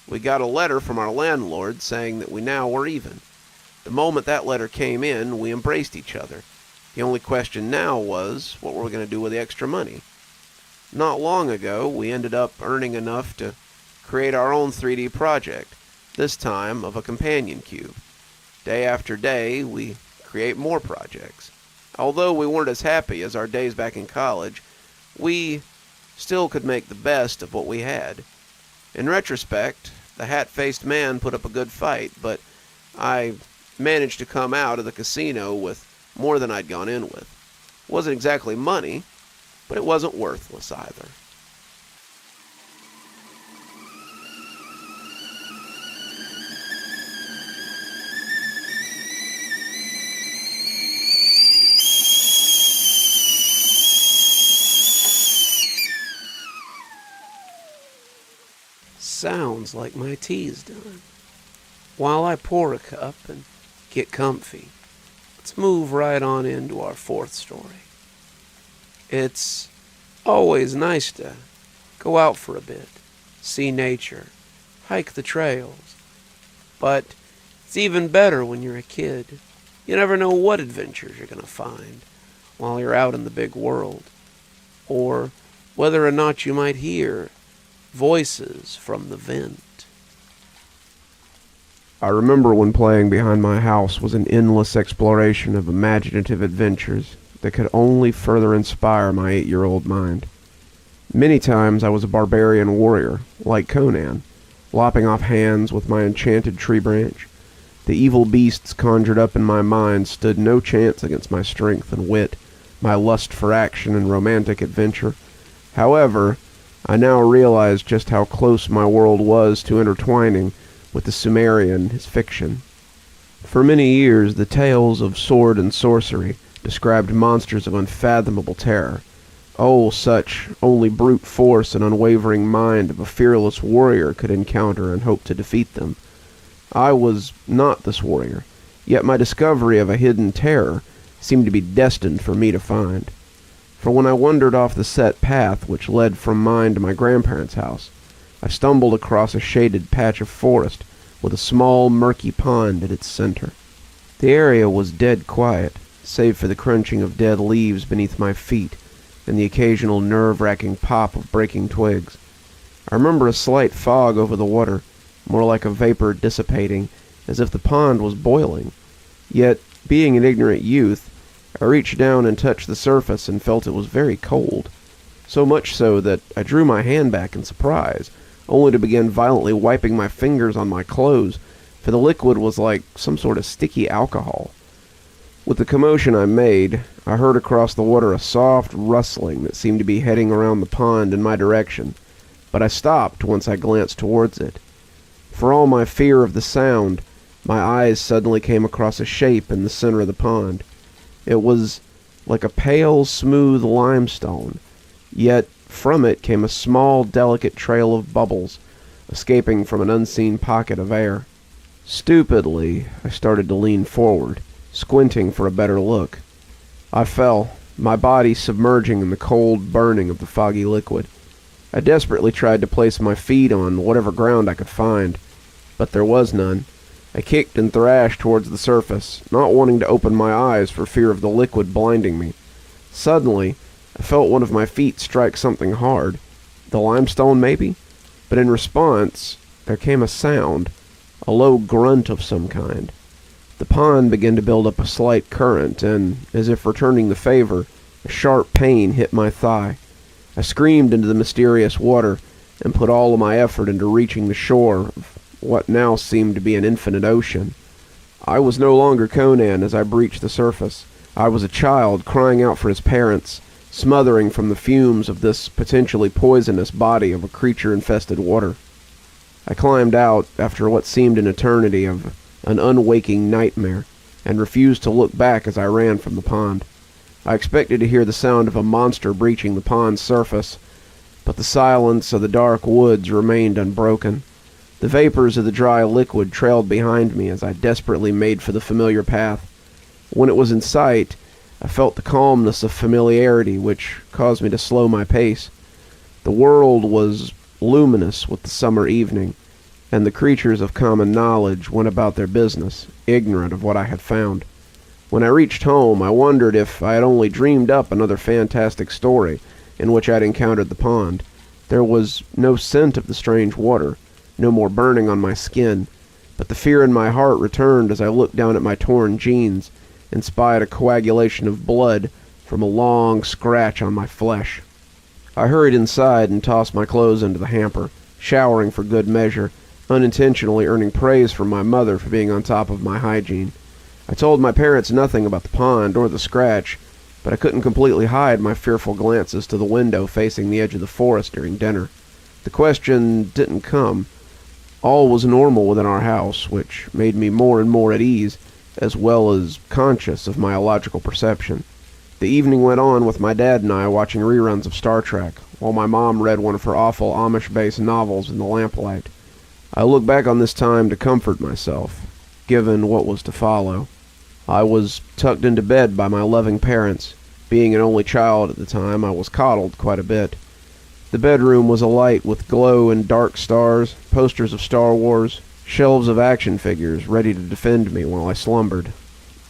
We got a letter from our landlord saying that we now were even. The moment that letter came in, we embraced each other. The only question now was, what were we going to do with the extra money? Not long ago, we ended up earning enough to create our own 3D project, this time of a companion cube. Day after day, we create more projects. Although we weren't as happy as our days back in college, we still could make the best of what we had. In retrospect, the hat-faced man put up a good fight, but I managed to come out of the casino with more than I'd gone in with. It wasn't exactly money, but it wasn't worthless either. Sounds like my tea's done. While I pour a cup and get comfy, let's move right on into our fourth story. It's always nice to go out for a bit, see nature, hike the trails. But it's even better when you're a kid. You never know what adventures you're going to find while you're out in the big world, or whether or not you might hear voices from the vent. I remember when playing behind my house was an endless exploration of imaginative adventures that could only further inspire my 8-year-old mind. Many times I was a barbarian warrior, like Conan, lopping off hands with my enchanted tree branch. The evil beasts conjured up in my mind stood no chance against my strength and wit, my lust for action and romantic adventure. However, I now realized just how close my world was to intertwining with the Sumerian, his fiction. For many years, the tales of sword and sorcery described monsters of unfathomable terror. Oh, such only brute force and unwavering mind of a fearless warrior could encounter and hope to defeat them. I was not this warrior, yet my discovery of a hidden terror seemed to be destined for me to find. For when I wandered off the set path which led from mine to my grandparents' house, I stumbled across a shaded patch of forest with a small, murky pond at its center. The area was dead quiet, save for the crunching of dead leaves beneath my feet and the occasional nerve-wracking pop of breaking twigs. I remember a slight fog over the water, more like a vapor dissipating, as if the pond was boiling. Yet, being an ignorant youth, I reached down and touched the surface and felt it was very cold, so much so that I drew my hand back in surprise, only to begin violently wiping my fingers on my clothes, for the liquid was like some sort of sticky alcohol. With the commotion I made, I heard across the water a soft rustling that seemed to be heading around the pond in my direction, but I stopped once I glanced towards it. For all my fear of the sound, my eyes suddenly came across a shape in the center of the pond. It was like a pale, smooth limestone, yet from it came a small, delicate trail of bubbles, escaping from an unseen pocket of air. Stupidly, I started to lean forward, squinting for a better look. I fell, my body submerging in the cold burning of the foggy liquid. I desperately tried to place my feet on whatever ground I could find, but there was none. I kicked and thrashed towards the surface, not wanting to open my eyes for fear of the liquid blinding me. Suddenly, I felt one of my feet strike something hard. The limestone, maybe? But in response, there came a sound, a low grunt of some kind. The pond began to build up a slight current, and, as if returning the favor, a sharp pain hit my thigh. I screamed into the mysterious water, and put all of my effort into reaching the shore of what now seemed to be an infinite ocean. I was no longer Conan as I breached the surface. I was a child crying out for his parents, smothering from the fumes of this potentially poisonous body of a creature-infested water. I climbed out after what seemed an eternity of an unwaking nightmare, and refused to look back as I ran from the pond. I expected to hear the sound of a monster breaching the pond's surface, but the silence of the dark woods remained unbroken. The vapors of the dry liquid trailed behind me as I desperately made for the familiar path. When it was in sight, I felt the calmness of familiarity, which caused me to slow my pace. The world was luminous with the summer evening, and the creatures of common knowledge went about their business, ignorant of what I had found. When I reached home, I wondered if I had only dreamed up another fantastic story in which I had encountered the pond. There was no scent of the strange water, no more burning on my skin, but the fear in my heart returned as I looked down at my torn jeans and spied a coagulation of blood from a long scratch on my flesh. I hurried inside and tossed my clothes into the hamper, showering for good measure, unintentionally earning praise from my mother for being on top of my hygiene. I told my parents nothing about the pond or the scratch, but I couldn't completely hide my fearful glances to the window facing the edge of the forest during dinner. The question didn't come. All was normal within our house, which made me more and more at ease, as well as conscious of my illogical perception. The evening went on with my dad and I watching reruns of Star Trek, while my mom read one of her awful Amish-based novels in the lamplight. I look back on this time to comfort myself, given what was to follow. I was tucked into bed by my loving parents. Being an only child at the time, I was coddled quite a bit. The bedroom was alight with glow and dark stars, posters of Star Wars, shelves of action figures ready to defend me while I slumbered.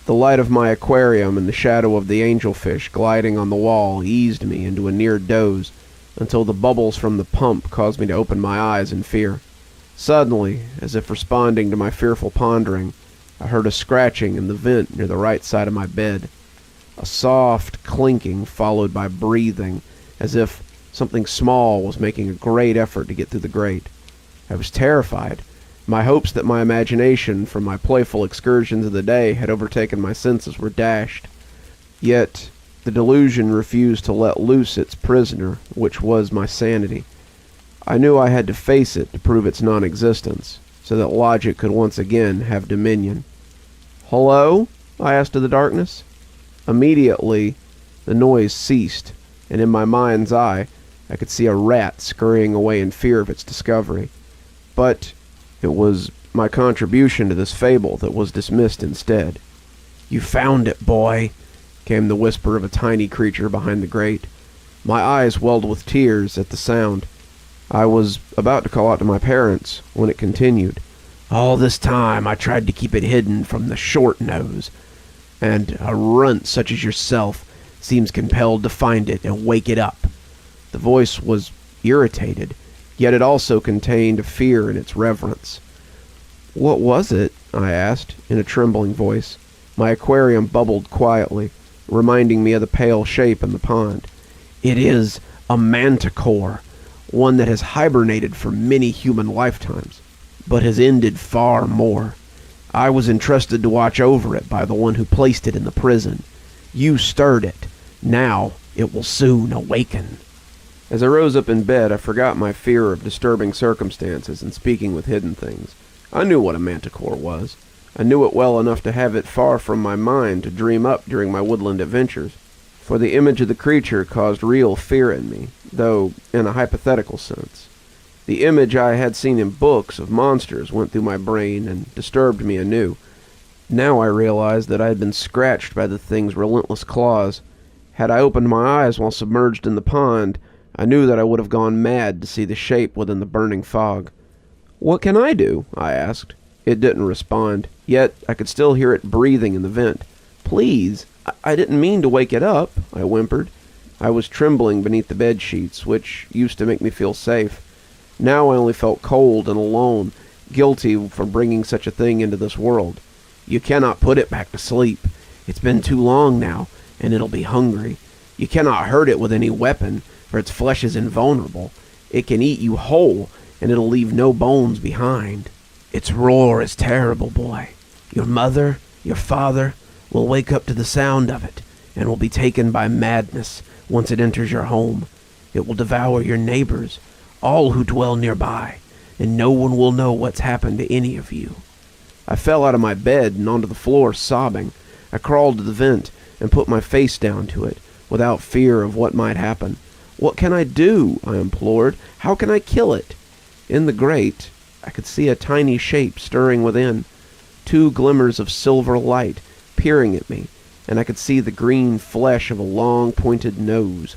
The light of my aquarium and the shadow of the angelfish gliding on the wall eased me into a near doze, until the bubbles from the pump caused me to open my eyes in fear. Suddenly, as if responding to my fearful pondering, I heard a scratching in the vent near the right side of my bed. A soft clinking followed by breathing, as if something small was making a great effort to get through the grate. I was terrified. My hopes that my imagination from my playful excursions of the day had overtaken my senses were dashed. Yet the delusion refused to let loose its prisoner, which was my sanity. I knew I had to face it to prove its non-existence, so that logic could once again have dominion. "Hello?" I asked of the darkness. Immediately, the noise ceased, and in my mind's eye, I could see a rat scurrying away in fear of its discovery. But it was my contribution to this fable that was dismissed instead. "You found it, boy," came the whisper of a tiny creature behind the grate. My eyes welled with tears at the sound. I was about to call out to my parents when it continued. "All this time I tried to keep it hidden from the short nose, and a runt such as yourself seems compelled to find it and wake it up." The voice was irritated, yet it also contained a fear in its reverence. "What was it?" I asked, in a trembling voice. My aquarium bubbled quietly, reminding me of the pale shape in the pond. "It is a manticore, one that has hibernated for many human lifetimes, but has ended far more. I was entrusted to watch over it by the one who placed it in the prison. You stirred it. Now it will soon awaken." As I rose up in bed, I forgot my fear of disturbing circumstances and speaking with hidden things. I knew what a manticore was. I knew it well enough to have it far from my mind to dream up during my woodland adventures, for the image of the creature caused real fear in me, though in a hypothetical sense. The image I had seen in books of monsters went through my brain and disturbed me anew. Now I realized that I had been scratched by the thing's relentless claws. Had I opened my eyes while submerged in the pond, I knew that I would have gone mad to see the shape within the burning fog. "What can I do?" I asked. It didn't respond, yet I could still hear it breathing in the vent. "Please, I didn't mean to wake it up," I whimpered. I was trembling beneath the bed sheets, which used to make me feel safe. Now I only felt cold and alone, guilty for bringing such a thing into this world. "You cannot put it back to sleep. It's been too long now, and it'll be hungry. You cannot hurt it with any weapon, for its flesh is invulnerable. It can eat you whole, and it'll leave no bones behind. Its roar is terrible, boy. Your mother, your father, will wake up to the sound of it, and will be taken by madness, Once it enters your home, it will devour your neighbors, all who dwell nearby, and no one will know what's happened to any of you." I fell out of my bed and onto the floor, sobbing. I crawled to the vent and put my face down to it, without fear of what might happen. "What can I do?" I implored. "How can I kill it?" In the grate, I could see a tiny shape stirring within, 2 glimmers of silver light peering at me, and I could see the green flesh of a long, pointed nose.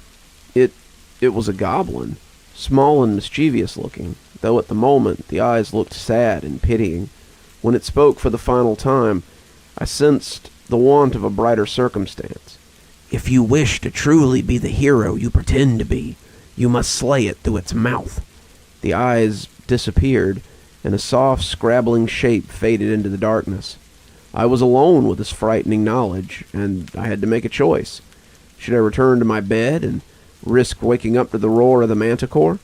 It was a goblin, small and mischievous looking, though at the moment the eyes looked sad and pitying. When it spoke for the final time, I sensed the want of a brighter circumstance. "If you wish to truly be the hero you pretend to be, you must slay it through its mouth." The eyes disappeared, and a soft, scrabbling shape faded into the darkness. I was alone with this frightening knowledge, and I had to make a choice. Should I return to my bed and risk waking up to the roar of the manticore,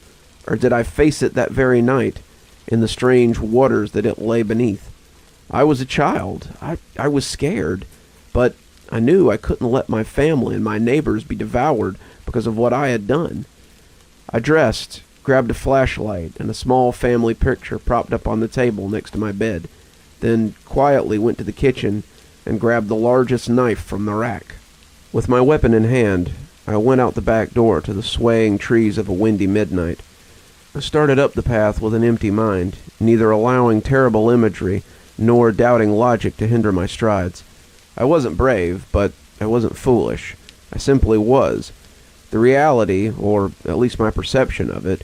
or did I face it that very night in the strange waters that it lay beneath? I was a child. I was scared, but I knew I couldn't let my family and my neighbors be devoured because of what I had done. I dressed, grabbed a flashlight and a small family picture propped up on the table next to my bed, then quietly went to the kitchen and grabbed the largest knife from the rack. With my weapon in hand, I went out the back door to the swaying trees of a windy midnight. I started up the path with an empty mind, neither allowing terrible imagery nor doubting logic to hinder my strides. I wasn't brave, but I wasn't foolish. I simply was. The reality, or at least my perception of it,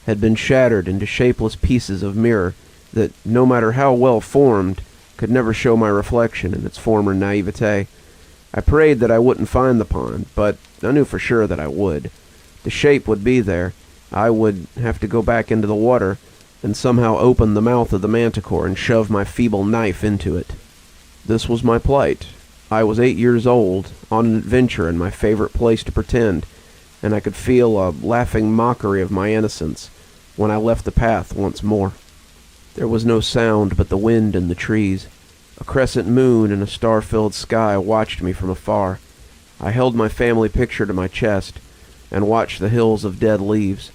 had been shattered into shapeless pieces of mirror that, no matter how well formed, could never show my reflection in its former naivete. I prayed that I wouldn't find the pond, but I knew for sure that I would. The shape would be there. I would have to go back into the water and somehow open the mouth of the manticore and shove my feeble knife into it. This was my plight. I was 8 years old, on an adventure in my favorite place to pretend, and I could feel a laughing mockery of my innocence when I left the path once more. There was no sound but the wind and the trees. A crescent moon in a star-filled sky watched me from afar. I held my family picture to my chest and watched the hills of dead leaves.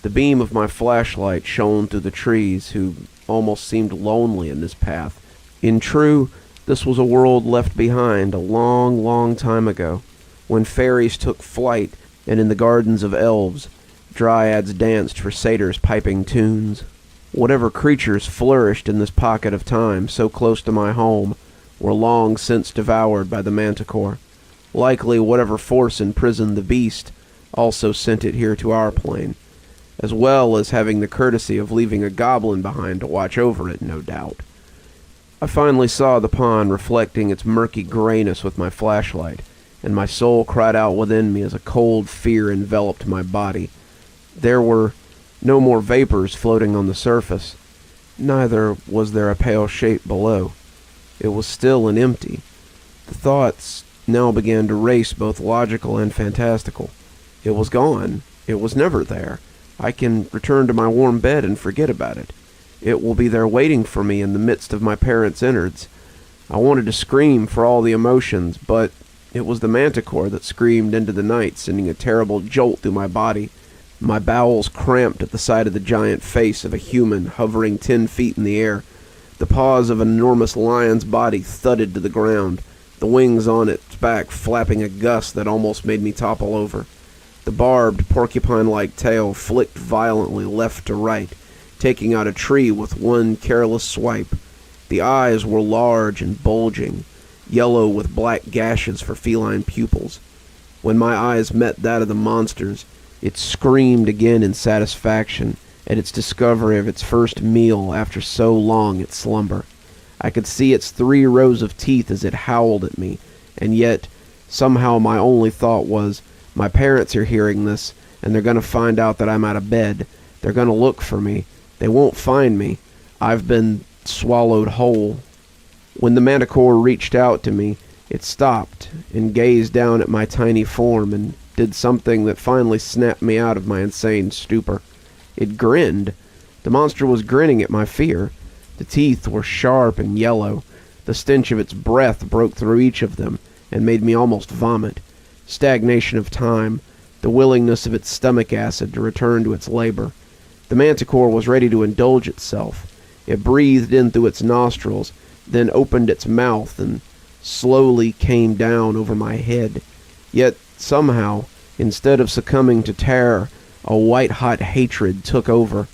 The beam of my flashlight shone through the trees, who almost seemed lonely in this path. In true, this was a world left behind a long, long time ago, when fairies took flight, and in the gardens of elves, dryads danced for satyrs piping tunes. Whatever creatures flourished in this pocket of time so close to my home were long since devoured by the manticore. Likely whatever force imprisoned the beast also sent it here to our plane, as well as having the courtesy of leaving a goblin behind to watch over it, no doubt. I finally saw the pond reflecting its murky grayness with my flashlight, and my soul cried out within me as a cold fear enveloped my body. There were no more vapors floating on the surface. Neither was there a pale shape below. It was still and empty. The thoughts now began to race, both logical and fantastical. It was gone. It was never there. I can return to my warm bed and forget about it. It will be there waiting for me in the midst of my parents' innards. I wanted to scream for all the emotions, but it was the manticore that screamed into the night, sending a terrible jolt through my body. My bowels cramped at the sight of the giant face of a human hovering 10 feet in the air. The paws of an enormous lion's body thudded to the ground, the wings on its back flapping a gust that almost made me topple over. The barbed, porcupine-like tail flicked violently left to right, taking out a tree with one careless swipe. The eyes were large and bulging, yellow with black gashes for feline pupils. When my eyes met that of the monster's, it screamed again in satisfaction at its discovery of its first meal after so long its slumber. I could see its 3 rows of teeth as it howled at me, and yet somehow my only thought was, my parents are hearing this, and they're going to find out that I'm out of bed. They're going to look for me. They won't find me. I've been swallowed whole. When the manticore reached out to me, it stopped and gazed down at my tiny form and did something that finally snapped me out of my insane stupor. It grinned. The monster was grinning at my fear. The teeth were sharp and yellow. The stench of its breath broke through each of them and made me almost vomit. stagnation of time, the willingness of its stomach acid to return to its labor. The manticore was ready to indulge itself. It breathed in through its nostrils, then opened its mouth and slowly came down over my head. Yet, somehow, instead of succumbing to terror, a white-hot hatred took over.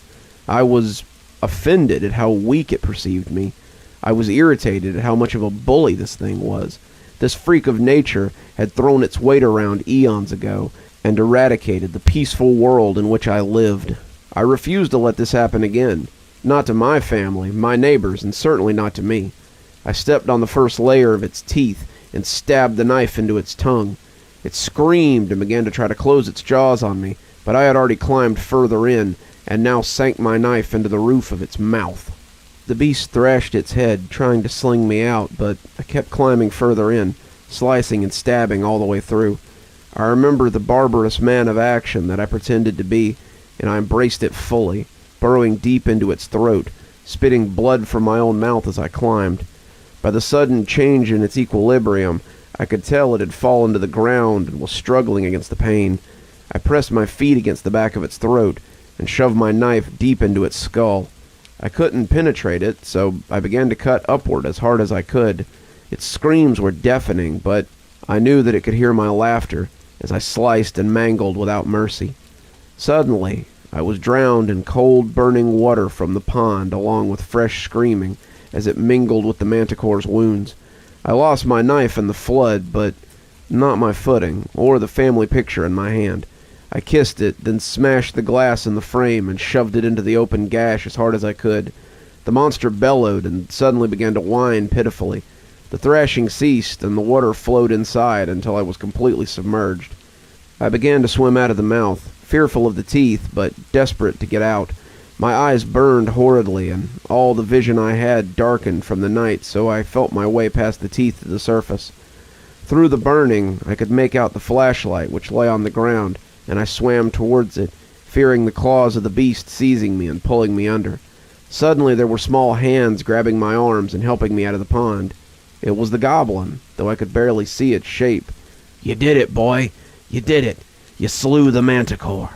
I was offended at how weak it perceived me. I was irritated at how much of a bully this thing was. This freak of nature had thrown its weight around eons ago and eradicated the peaceful world in which I lived. I refused to let this happen again. Not to my family, my neighbors, and certainly not to me. I stepped on the first layer of its teeth and stabbed the knife into its tongue. It screamed and began to try to close its jaws on me, but I had already climbed further in and now sank my knife into the roof of its mouth. The beast thrashed its head, trying to sling me out, but I kept climbing further in, slicing and stabbing all the way through. I remember the barbarous man of action that I pretended to be, and I embraced it fully, burrowing deep into its throat, spitting blood from my own mouth as I climbed. By the sudden change in its equilibrium, I could tell it had fallen to the ground and was struggling against the pain. I pressed my feet against the back of its throat and shoved my knife deep into its skull. I couldn't penetrate it, so I began to cut upward as hard as I could. Its screams were deafening, but I knew that it could hear my laughter as I sliced and mangled without mercy. Suddenly, I was drowned in cold, burning water from the pond, along with fresh screaming as it mingled with the manticore's wounds. I lost my knife in the flood, but not my footing, or the family picture in my hand. I kissed it, then smashed the glass in the frame and shoved it into the open gash as hard as I could. The monster bellowed and suddenly began to whine pitifully. The thrashing ceased, and the water flowed inside until I was completely submerged. I began to swim out of the mouth, fearful of the teeth, but desperate to get out. My eyes burned horridly, and all the vision I had darkened from the night, so I felt my way past the teeth to the surface. Through the burning, I could make out the flashlight which lay on the ground, and I swam towards it, fearing the claws of the beast seizing me and pulling me under. Suddenly there were small hands grabbing my arms and helping me out of the pond. It was the goblin, though I could barely see its shape. "You did it, boy! You did it! You slew the manticore!"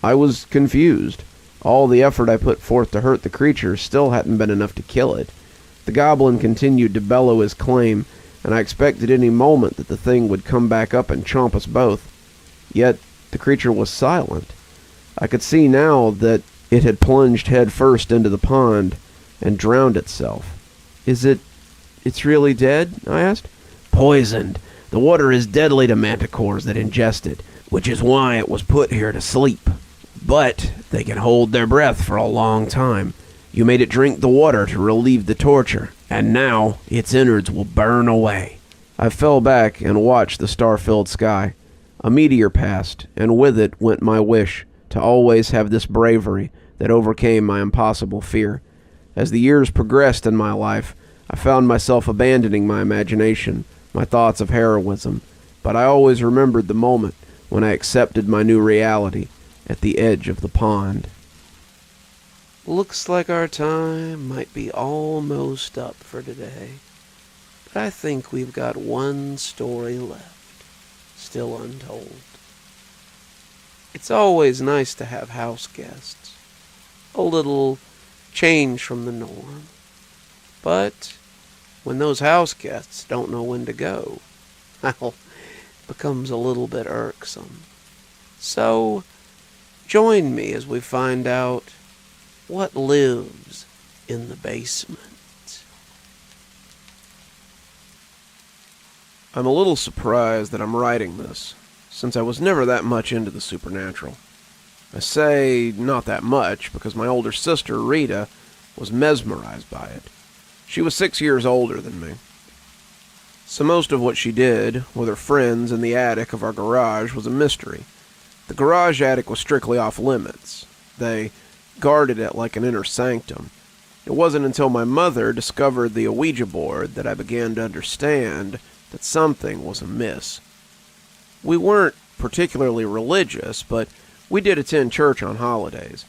I was confused. All the effort I put forth to hurt the creature still hadn't been enough to kill it. The goblin continued to bellow his claim, and I expected any moment that the thing would come back up and chomp us both. Yet the creature was silent. I could see now that it had plunged head first into the pond and drowned itself. It's really dead?" I asked. "Poisoned. The water is deadly to manticores that ingest it, which is why it was put here to sleep. But they can hold their breath for a long time. You made it drink the water to relieve the torture, and now its innards will burn away." I fell back and watched the star-filled sky. A meteor passed, and with it went my wish to always have this bravery that overcame my impossible fear. As the years progressed in my life, I found myself abandoning my imagination, my thoughts of heroism, but I always remembered the moment when I accepted my new reality at the edge of the pond. Looks like our time might be almost up for today, but I think we've got one story left, still untold. It's always nice to have house guests, a little change from the norm, but when those house guests don't know when to go, well, it becomes a little bit irksome. So, join me as we find out what lives in the basement. I'm a little surprised that I'm writing this, since I was never that much into the supernatural. I say not that much because my older sister, Rita, was mesmerized by it. She was 6 years older than me. So most of what she did with her friends in the attic of our garage was a mystery. The garage attic was strictly off limits. They guarded it like an inner sanctum. It wasn't until my mother discovered the Ouija board that I began to understand that something was amiss. We weren't particularly religious, but we did attend church on holidays.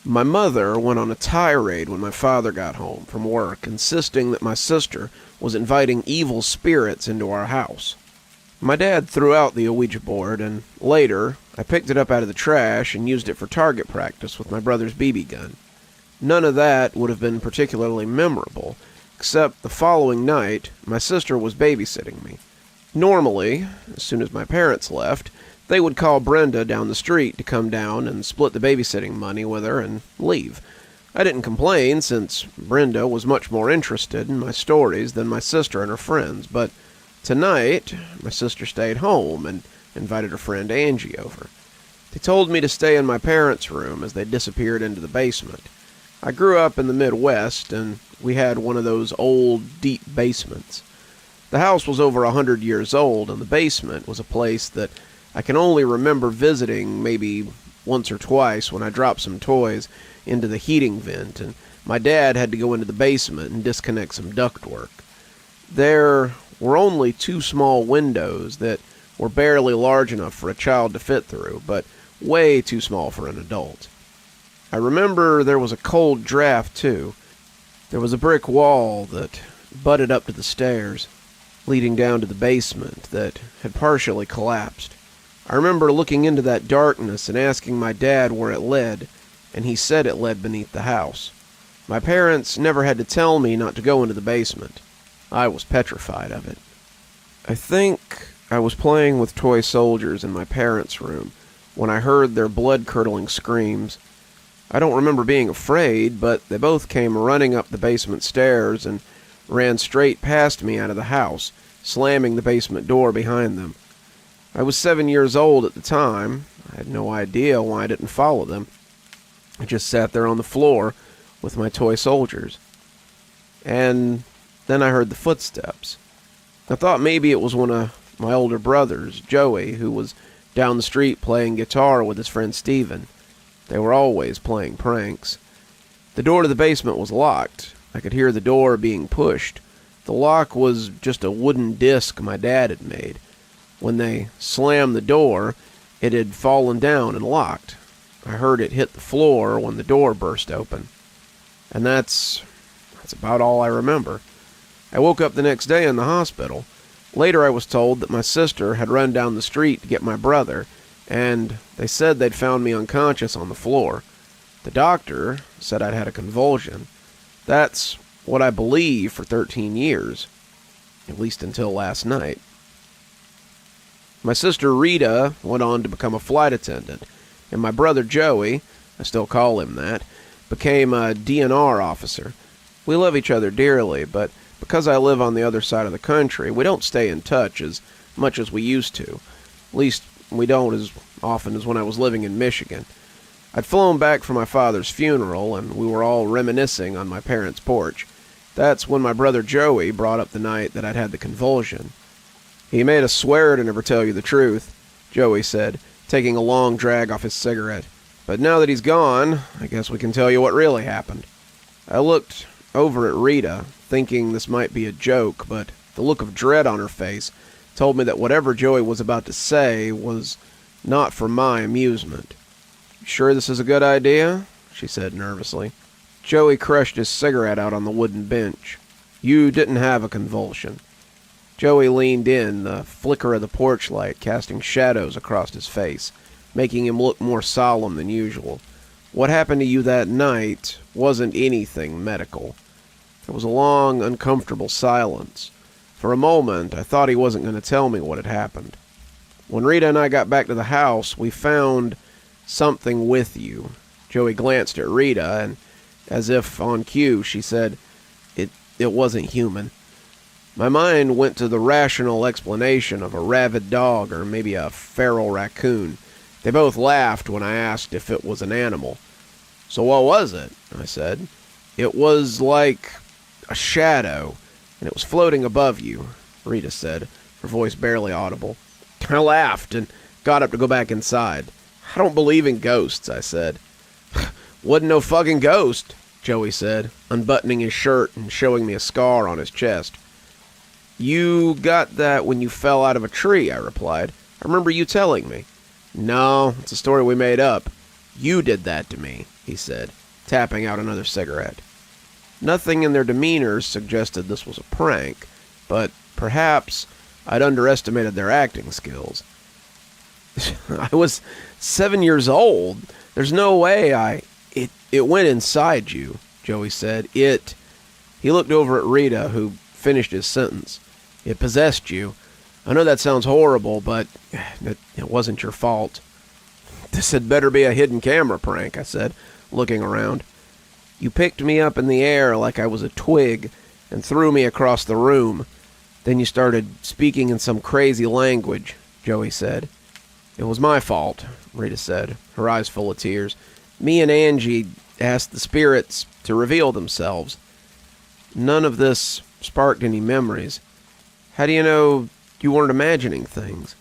My mother went on a tirade when my father got home from work, insisting that my sister was inviting evil spirits into our house. My dad threw out the Ouija board, and later, I picked it up out of the trash and used it for target practice with my brother's BB gun. None of that would have been particularly memorable, except the following night, my sister was babysitting me. Normally, as soon as my parents left, they would call Brenda down the street to come down and split the babysitting money with her and leave. I didn't complain, since Brenda was much more interested in my stories than my sister and her friends, but tonight, my sister stayed home and invited her friend Angie over. They told me to stay in my parents' room as they disappeared into the basement. I grew up in the Midwest, and we had one of those old, deep basements. The house was over 100 years old, and the basement was a place that I can only remember visiting maybe once or twice when I dropped some toys into the heating vent, and my dad had to go into the basement and disconnect some ductwork. There were only 2 small windows that were barely large enough for a child to fit through, but way too small for an adult. I remember there was a cold draft, too. There was a brick wall that butted up to the stairs, leading down to the basement that had partially collapsed. I remember looking into that darkness and asking my dad where it led, and he said it led beneath the house. My parents never had to tell me not to go into the basement. I was petrified of it. I think I was playing with toy soldiers in my parents' room when I heard their blood-curdling screams. I don't remember being afraid, but they both came running up the basement stairs and ran straight past me out of the house, slamming the basement door behind them. I was 7 years old at the time. I had no idea why I didn't follow them. I just sat there on the floor with my toy soldiers. And then I heard the footsteps. I thought maybe it was one of my older brothers, Joey, who was down the street playing guitar with his friend Steven. They were always playing pranks. The door to the basement was locked. I could hear the door being pushed. The lock was just a wooden disc my dad had made. When they slammed the door, it had fallen down and locked. I heard it hit the floor when the door burst open. And that's about all I remember. I woke up the next day in the hospital. Later I was told that my sister had run down the street to get my brother, and they said they'd found me unconscious on the floor. The doctor said I'd had a convulsion. That's what I believed for 13 years, at least until last night. My sister Rita went on to become a flight attendant, and my brother Joey, I still call him that, became a DNR officer. We love each other dearly, but because I live on the other side of the country, we don't stay in touch as much as we used to. At least, we don't as often as when I was living in Michigan. I'd flown back from my father's funeral, and we were all reminiscing on my parents' porch. That's when my brother Joey brought up the night that I'd had the convulsion. "He made us swear to never tell you the truth," Joey said, taking a long drag off his cigarette. "But now that he's gone, I guess we can tell you what really happened." I looked over at Rita, thinking this might be a joke, but the look of dread on her face told me that whatever Joey was about to say was not for my amusement. "You sure this is a good idea?" she said nervously. Joey crushed his cigarette out on the wooden bench. "You didn't have a convulsion." Joey leaned in, the flicker of the porch light casting shadows across his face, making him look more solemn than usual. "What happened to you that night wasn't anything medical." There was a long, uncomfortable silence. For a moment, I thought he wasn't going to tell me what had happened. "When Rita and I got back to the house, we found something with you." Joey glanced at Rita, and as if on cue, she said, It wasn't human." My mind went to the rational explanation of a rabid dog or maybe a feral raccoon. They both laughed when I asked if it was an animal. "So what was it?" I said. "It was like a shadow, and it was floating above you," Rita said, her voice barely audible. I laughed and got up to go back inside. "I don't believe in ghosts," I said. "Wasn't no fucking ghost," Joey said, unbuttoning his shirt and showing me a scar on his chest. "You got that when you fell out of a tree," I replied. "I remember you telling me." "No, it's a story we made up. You did that to me," he said, tapping out another cigarette. Nothing in their demeanors suggested this was a prank, but perhaps I'd underestimated their acting skills. I was 7 years old. There's no way It went inside you, Joey said. He looked over at Rita, who finished his sentence. It possessed you. I know that sounds horrible, but it wasn't your fault. This had better be a hidden camera prank, I said, looking around. You picked me up in the air like I was a twig and threw me across the room. Then you started speaking in some crazy language, Joey said. It was my fault, Rita said, her eyes full of tears. Me and Angie asked the spirits to reveal themselves. None of this sparked any memories. How do you know you weren't imagining things?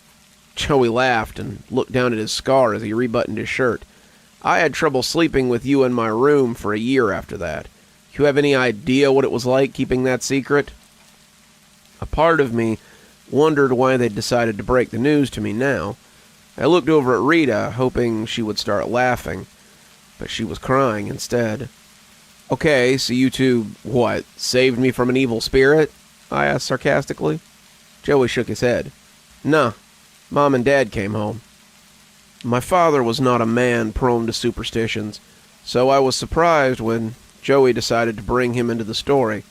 Joey laughed and looked down at his scar as he rebuttoned his shirt. I had trouble sleeping with you in my room for a year after that. You have any idea what it was like keeping that secret? A part of me wondered why they'd decided to break the news to me now. I looked over at Rita, hoping she would start laughing, but she was crying instead. Okay, so you two, saved me from an evil spirit? I asked sarcastically. Joey shook his head. Nah, Mom and Dad came home. My father was not a man prone to superstitions, so I was surprised when Joey decided to bring him into the story.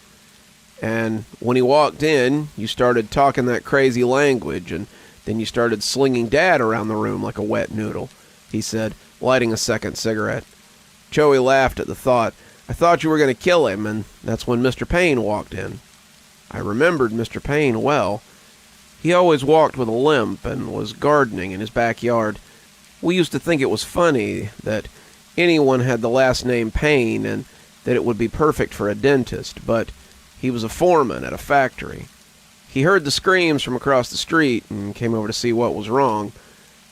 And when he walked in, you started talking that crazy language, and then you started slinging Dad around the room like a wet noodle, he said, lighting a second cigarette. Joey laughed at the thought. I thought you were going to kill him, and that's when Mr. Payne walked in. I remembered Mr. Payne well. He always walked with a limp and was gardening in his backyard. We used to think it was funny that anyone had the last name Payne and that it would be perfect for a dentist, but he was a foreman at a factory. He heard the screams from across the street and came over to see what was wrong.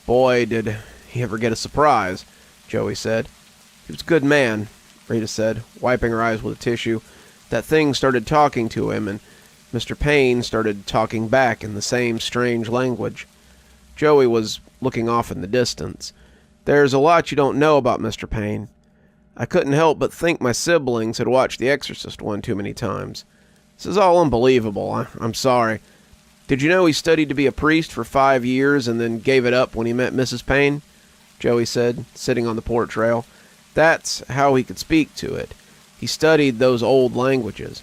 Boy, did he ever get a surprise, Joey said. He was a good man, Rita said, wiping her eyes with a tissue. That thing started talking to him, and Mr. Payne started talking back in the same strange language. Joey was looking off in the distance. There's a lot you don't know about Mr. Payne. I couldn't help but think my siblings had watched The Exorcist one too many times. This is all unbelievable. I'm sorry. Did you know he studied to be a priest for 5 years and then gave it up when he met Mrs. Payne? Joey said, sitting on the porch rail. That's how he could speak to it. He studied those old languages.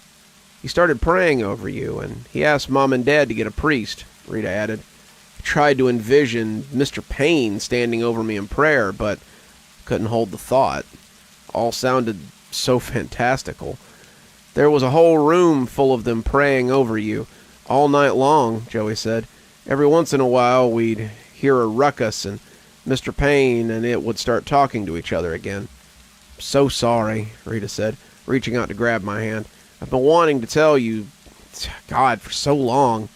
He started praying over you, and he asked Mom and Dad to get a priest, Rita added. I tried to envision Mr. Payne standing over me in prayer, but couldn't hold the thought. All sounded so fantastical. There was a whole room full of them praying over you, all night long, Joey said. Every once in a while, we'd hear a ruckus, and Mr. Payne and it would start talking to each other again. So sorry, Rita said, reaching out to grab my hand. I've been wanting to tell you, God, for so long.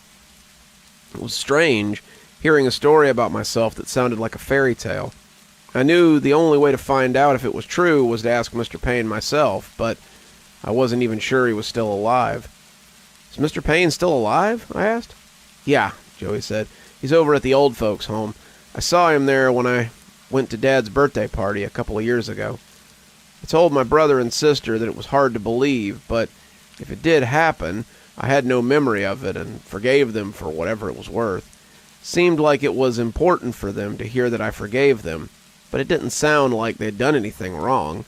It was strange, hearing a story about myself that sounded like a fairy tale. I knew the only way to find out if it was true was to ask Mr. Payne myself, but I wasn't even sure he was still alive. Is Mr. Payne still alive? I asked. Yeah, Joey said. He's over at the old folks' home. I saw him there when I went to Dad's birthday party a couple of years ago. I told my brother and sister that it was hard to believe, but if it did happen, I had no memory of it and forgave them for whatever it was worth. Seemed like it was important for them to hear that I forgave them, but it didn't sound like they'd done anything wrong.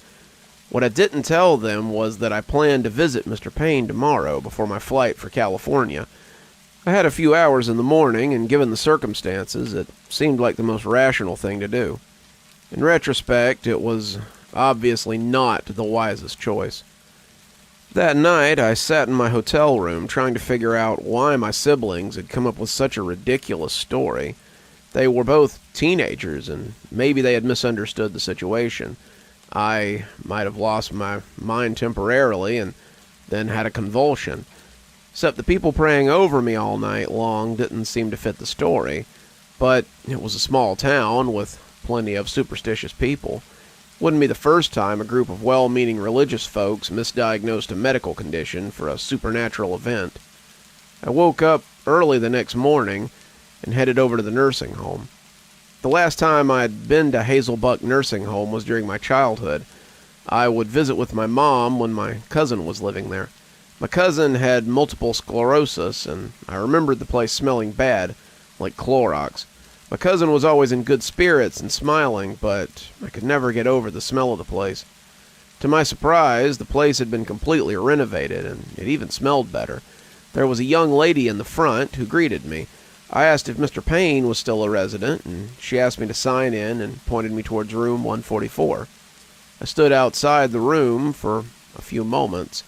What I didn't tell them was that I planned to visit Mr. Payne tomorrow before my flight for California. I had a few hours in the morning, and given the circumstances, it seemed like the most rational thing to do. In retrospect, it was obviously not the wisest choice. That night, I sat in my hotel room trying to figure out why my siblings had come up with such a ridiculous story. They were both teenagers, and maybe they had misunderstood the situation. I might have lost my mind temporarily and then had a convulsion. Except the people praying over me all night long didn't seem to fit the story. But it was a small town with plenty of superstitious people. Wouldn't be the first time a group of well-meaning religious folks misdiagnosed a medical condition for a supernatural event. I woke up early the next morning and headed over to the nursing home. The last time I'd been to Hazelbuck Nursing Home was during my childhood. I would visit with my mom when my cousin was living there. My cousin had multiple sclerosis, and I remembered the place smelling bad, like Clorox. My cousin was always in good spirits and smiling, but I could never get over the smell of the place. To my surprise, the place had been completely renovated, and it even smelled better. There was a young lady in the front who greeted me. I asked if Mr. Payne was still a resident, and she asked me to sign in and pointed me towards room 144. I stood outside the room for a few moments.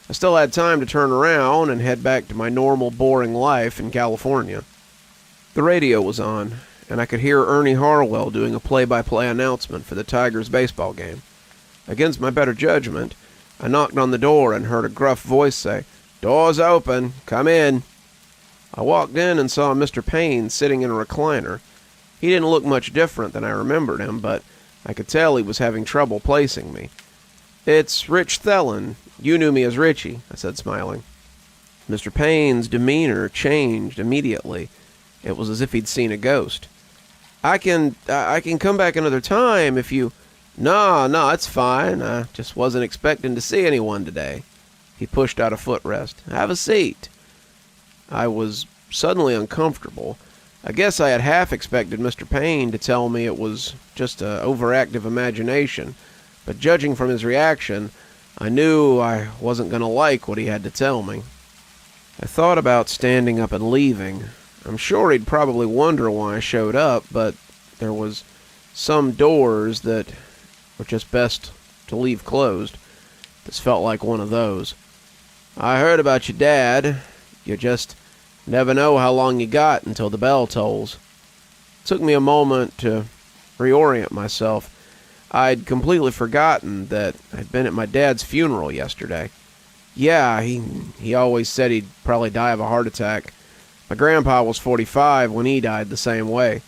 I still had time to turn around and head back to my normal, boring life in California. The radio was on, and I could hear Ernie Harwell doing a play-by-play announcement for the Tigers baseball game. Against my better judgment, I knocked on the door and heard a gruff voice say, "Door's open. Come in." I walked in and saw Mr. Payne sitting in a recliner. He didn't look much different than I remembered him, but I could tell he was having trouble placing me. "It's Rich Thelen. You knew me as Richie," I said, smiling. Mr. Payne's demeanor changed immediately. It was as if he'd seen a ghost. I can come back another time if you..." No, it's fine. I just wasn't expecting to see anyone today." He pushed out a footrest. "Have a seat." I was suddenly uncomfortable. I guess I had half expected Mr. Payne to tell me it was just an overactive imagination, but judging from his reaction, I knew I wasn't going to like what he had to tell me. I thought about standing up and leaving. I'm sure he'd probably wonder why I showed up, but there was some doors that were just best to leave closed. This felt like one of those. "I heard about your dad. You just never know how long you got until the bell tolls." It took me a moment to reorient myself. I'd completely forgotten that I'd been at my dad's funeral yesterday. Yeah, he always said he'd probably die of a heart attack. My grandpa was 45 when he died the same way.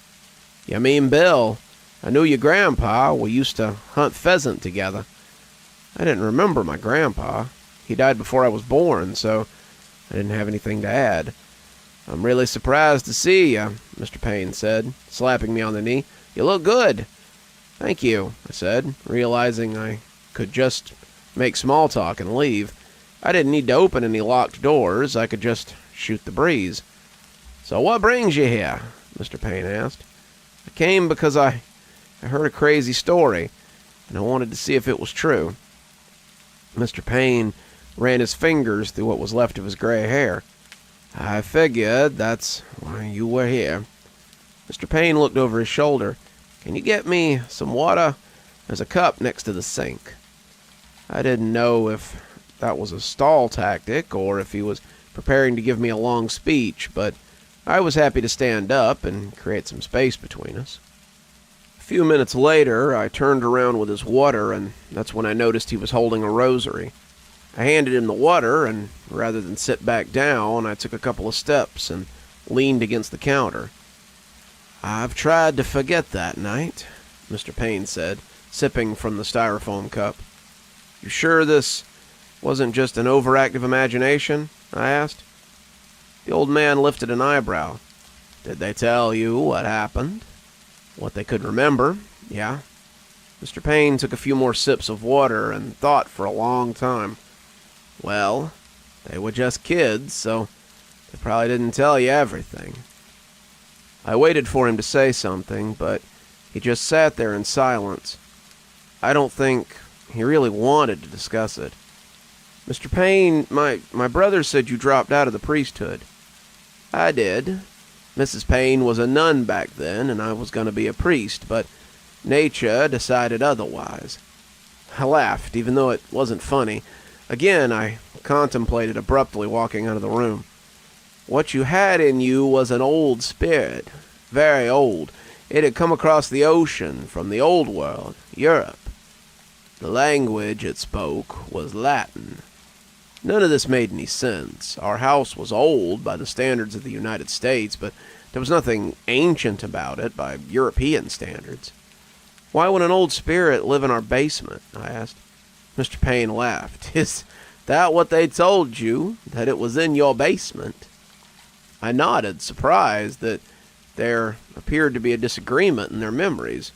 "You mean Bill? I knew your grandpa. We used to hunt pheasant together." I didn't remember my grandpa. He died before I was born, so I didn't have anything to add. "I'm really surprised to see you," Mr. Payne said, slapping me on the knee. "You look good." "Thank you," I said, realizing I could just make small talk and leave. I didn't need to open any locked doors. I could just shoot the breeze. "So what brings you here?" Mr. Payne asked. "I came because I heard a crazy story, and I wanted to see if it was true." Mr. Payne ran his fingers through what was left of his gray hair. "I figured that's why you were here." Mr. Payne looked over his shoulder. "Can you get me some water? There's a cup next to the sink." I didn't know if that was a stall tactic or if he was preparing to give me a long speech, but I was happy to stand up and create some space between us. A few minutes later, I turned around with his water, and that's when I noticed he was holding a rosary. I handed him the water, and rather than sit back down, I took a couple of steps and leaned against the counter. "I've tried to forget that night," Mr. Payne said, sipping from the styrofoam cup. "You sure this wasn't just an overactive imagination?" I asked. The old man lifted an eyebrow. "Did they tell you what happened?" "What they could remember, yeah." Mr. Payne took a few more sips of water and thought for a long time. "Well, they were just kids, so they probably didn't tell you everything." I waited for him to say something, but he just sat there in silence. I don't think he really wanted to discuss it. "Mr. Payne, my brother said you dropped out of the priesthood." "I did. Mrs. Payne was a nun back then, and I was going to be a priest, but nature decided otherwise." I laughed, even though it wasn't funny. Again, I contemplated abruptly walking out of the room. "What you had in you was an old spirit, very old. It had come across the ocean from the old world, Europe. The language it spoke was Latin. None of this made any sense. Our house was old by the standards of the United States, but there was nothing ancient about it by European standards." "Why would an old spirit live in our basement?" I asked. Mr. Payne laughed. "Is that what they told you, that it was in your basement?" I nodded, surprised that there appeared to be a disagreement in their memories.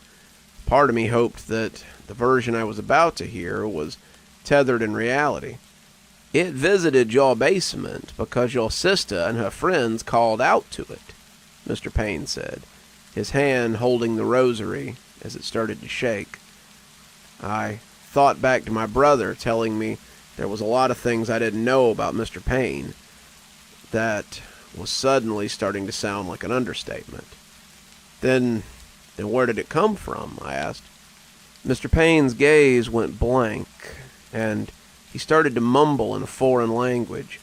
Part of me hoped that the version I was about to hear was tethered in reality. It visited your basement because your sister and her friends called out to it, Mr. Payne said, his hand holding the rosary as it started to shake. I thought back to my brother telling me there was a lot of things I didn't know about Mr. Payne. That was suddenly starting to sound like an understatement. Then where did it come from? I asked. Mr. Payne's gaze went blank, and he started to mumble in a foreign language.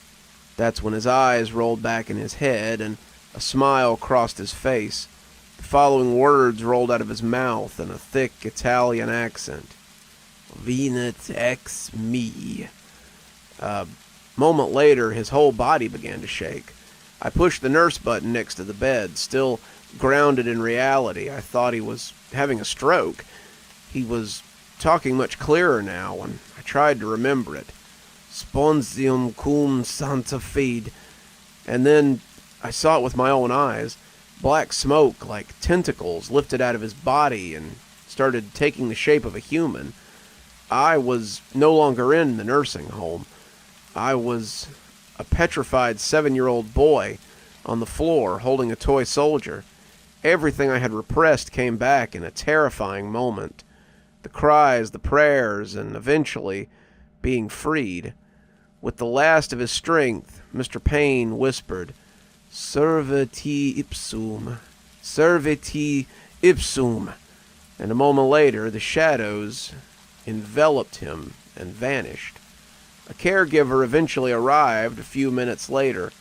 That's when his eyes rolled back in his head, and a smile crossed his face. The following words rolled out of his mouth in a thick Italian accent. Venit ex me. A moment later, his whole body began to shake. I pushed the nurse button next to the bed, still grounded in reality. I thought he was having a stroke. He was talking much clearer now, and I tried to remember it. Sponsium cum santa fide. And then I saw it with my own eyes. Black smoke, like tentacles, lifted out of his body and started taking the shape of a human. I was no longer in the nursing home. I was a petrified 7-year-old boy on the floor holding a toy soldier. Everything I had repressed came back in a terrifying moment. The cries, the prayers, and eventually being freed. With the last of his strength, Mr. Payne whispered, Serveti ipsum, serveti ipsum. And a moment later, the shadows enveloped him and vanished. A caregiver eventually arrived a few minutes later.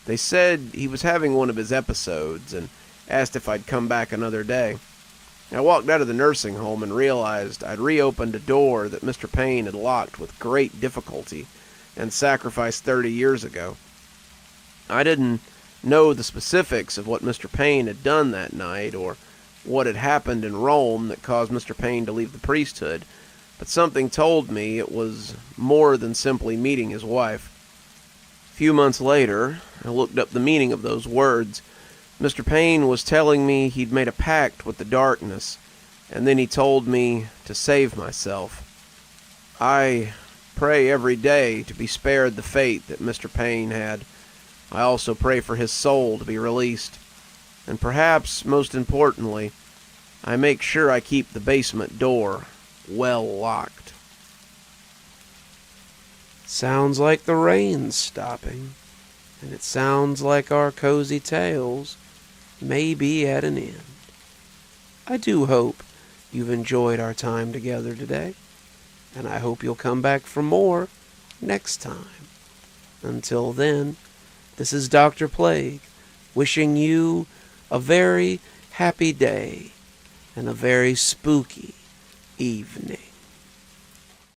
They said he was having one of his episodes and asked if I'd come back another day. I walked out of the nursing home and realized I'd reopened a door that Mr. Payne had locked with great difficulty and sacrificed 30 years ago. I didn't know the specifics of what Mr. Payne had done that night or what had happened in Rome that caused Mr. Payne to leave the priesthood, but something told me it was more than simply meeting his wife. A few months later, I looked up the meaning of those words. Mr. Payne was telling me he'd made a pact with the darkness, and then he told me to save myself. I pray every day to be spared the fate that Mr. Payne had. I also pray for his soul to be released. And perhaps, most importantly, I make sure I keep the basement door well locked. Sounds like the rain's stopping, and it sounds like our cozy tales may be at an end. I do hope you've enjoyed our time together today, and I hope you'll come back for more next time. Until then, this is Dr. Plague, wishing you a very happy day and a very spooky evening.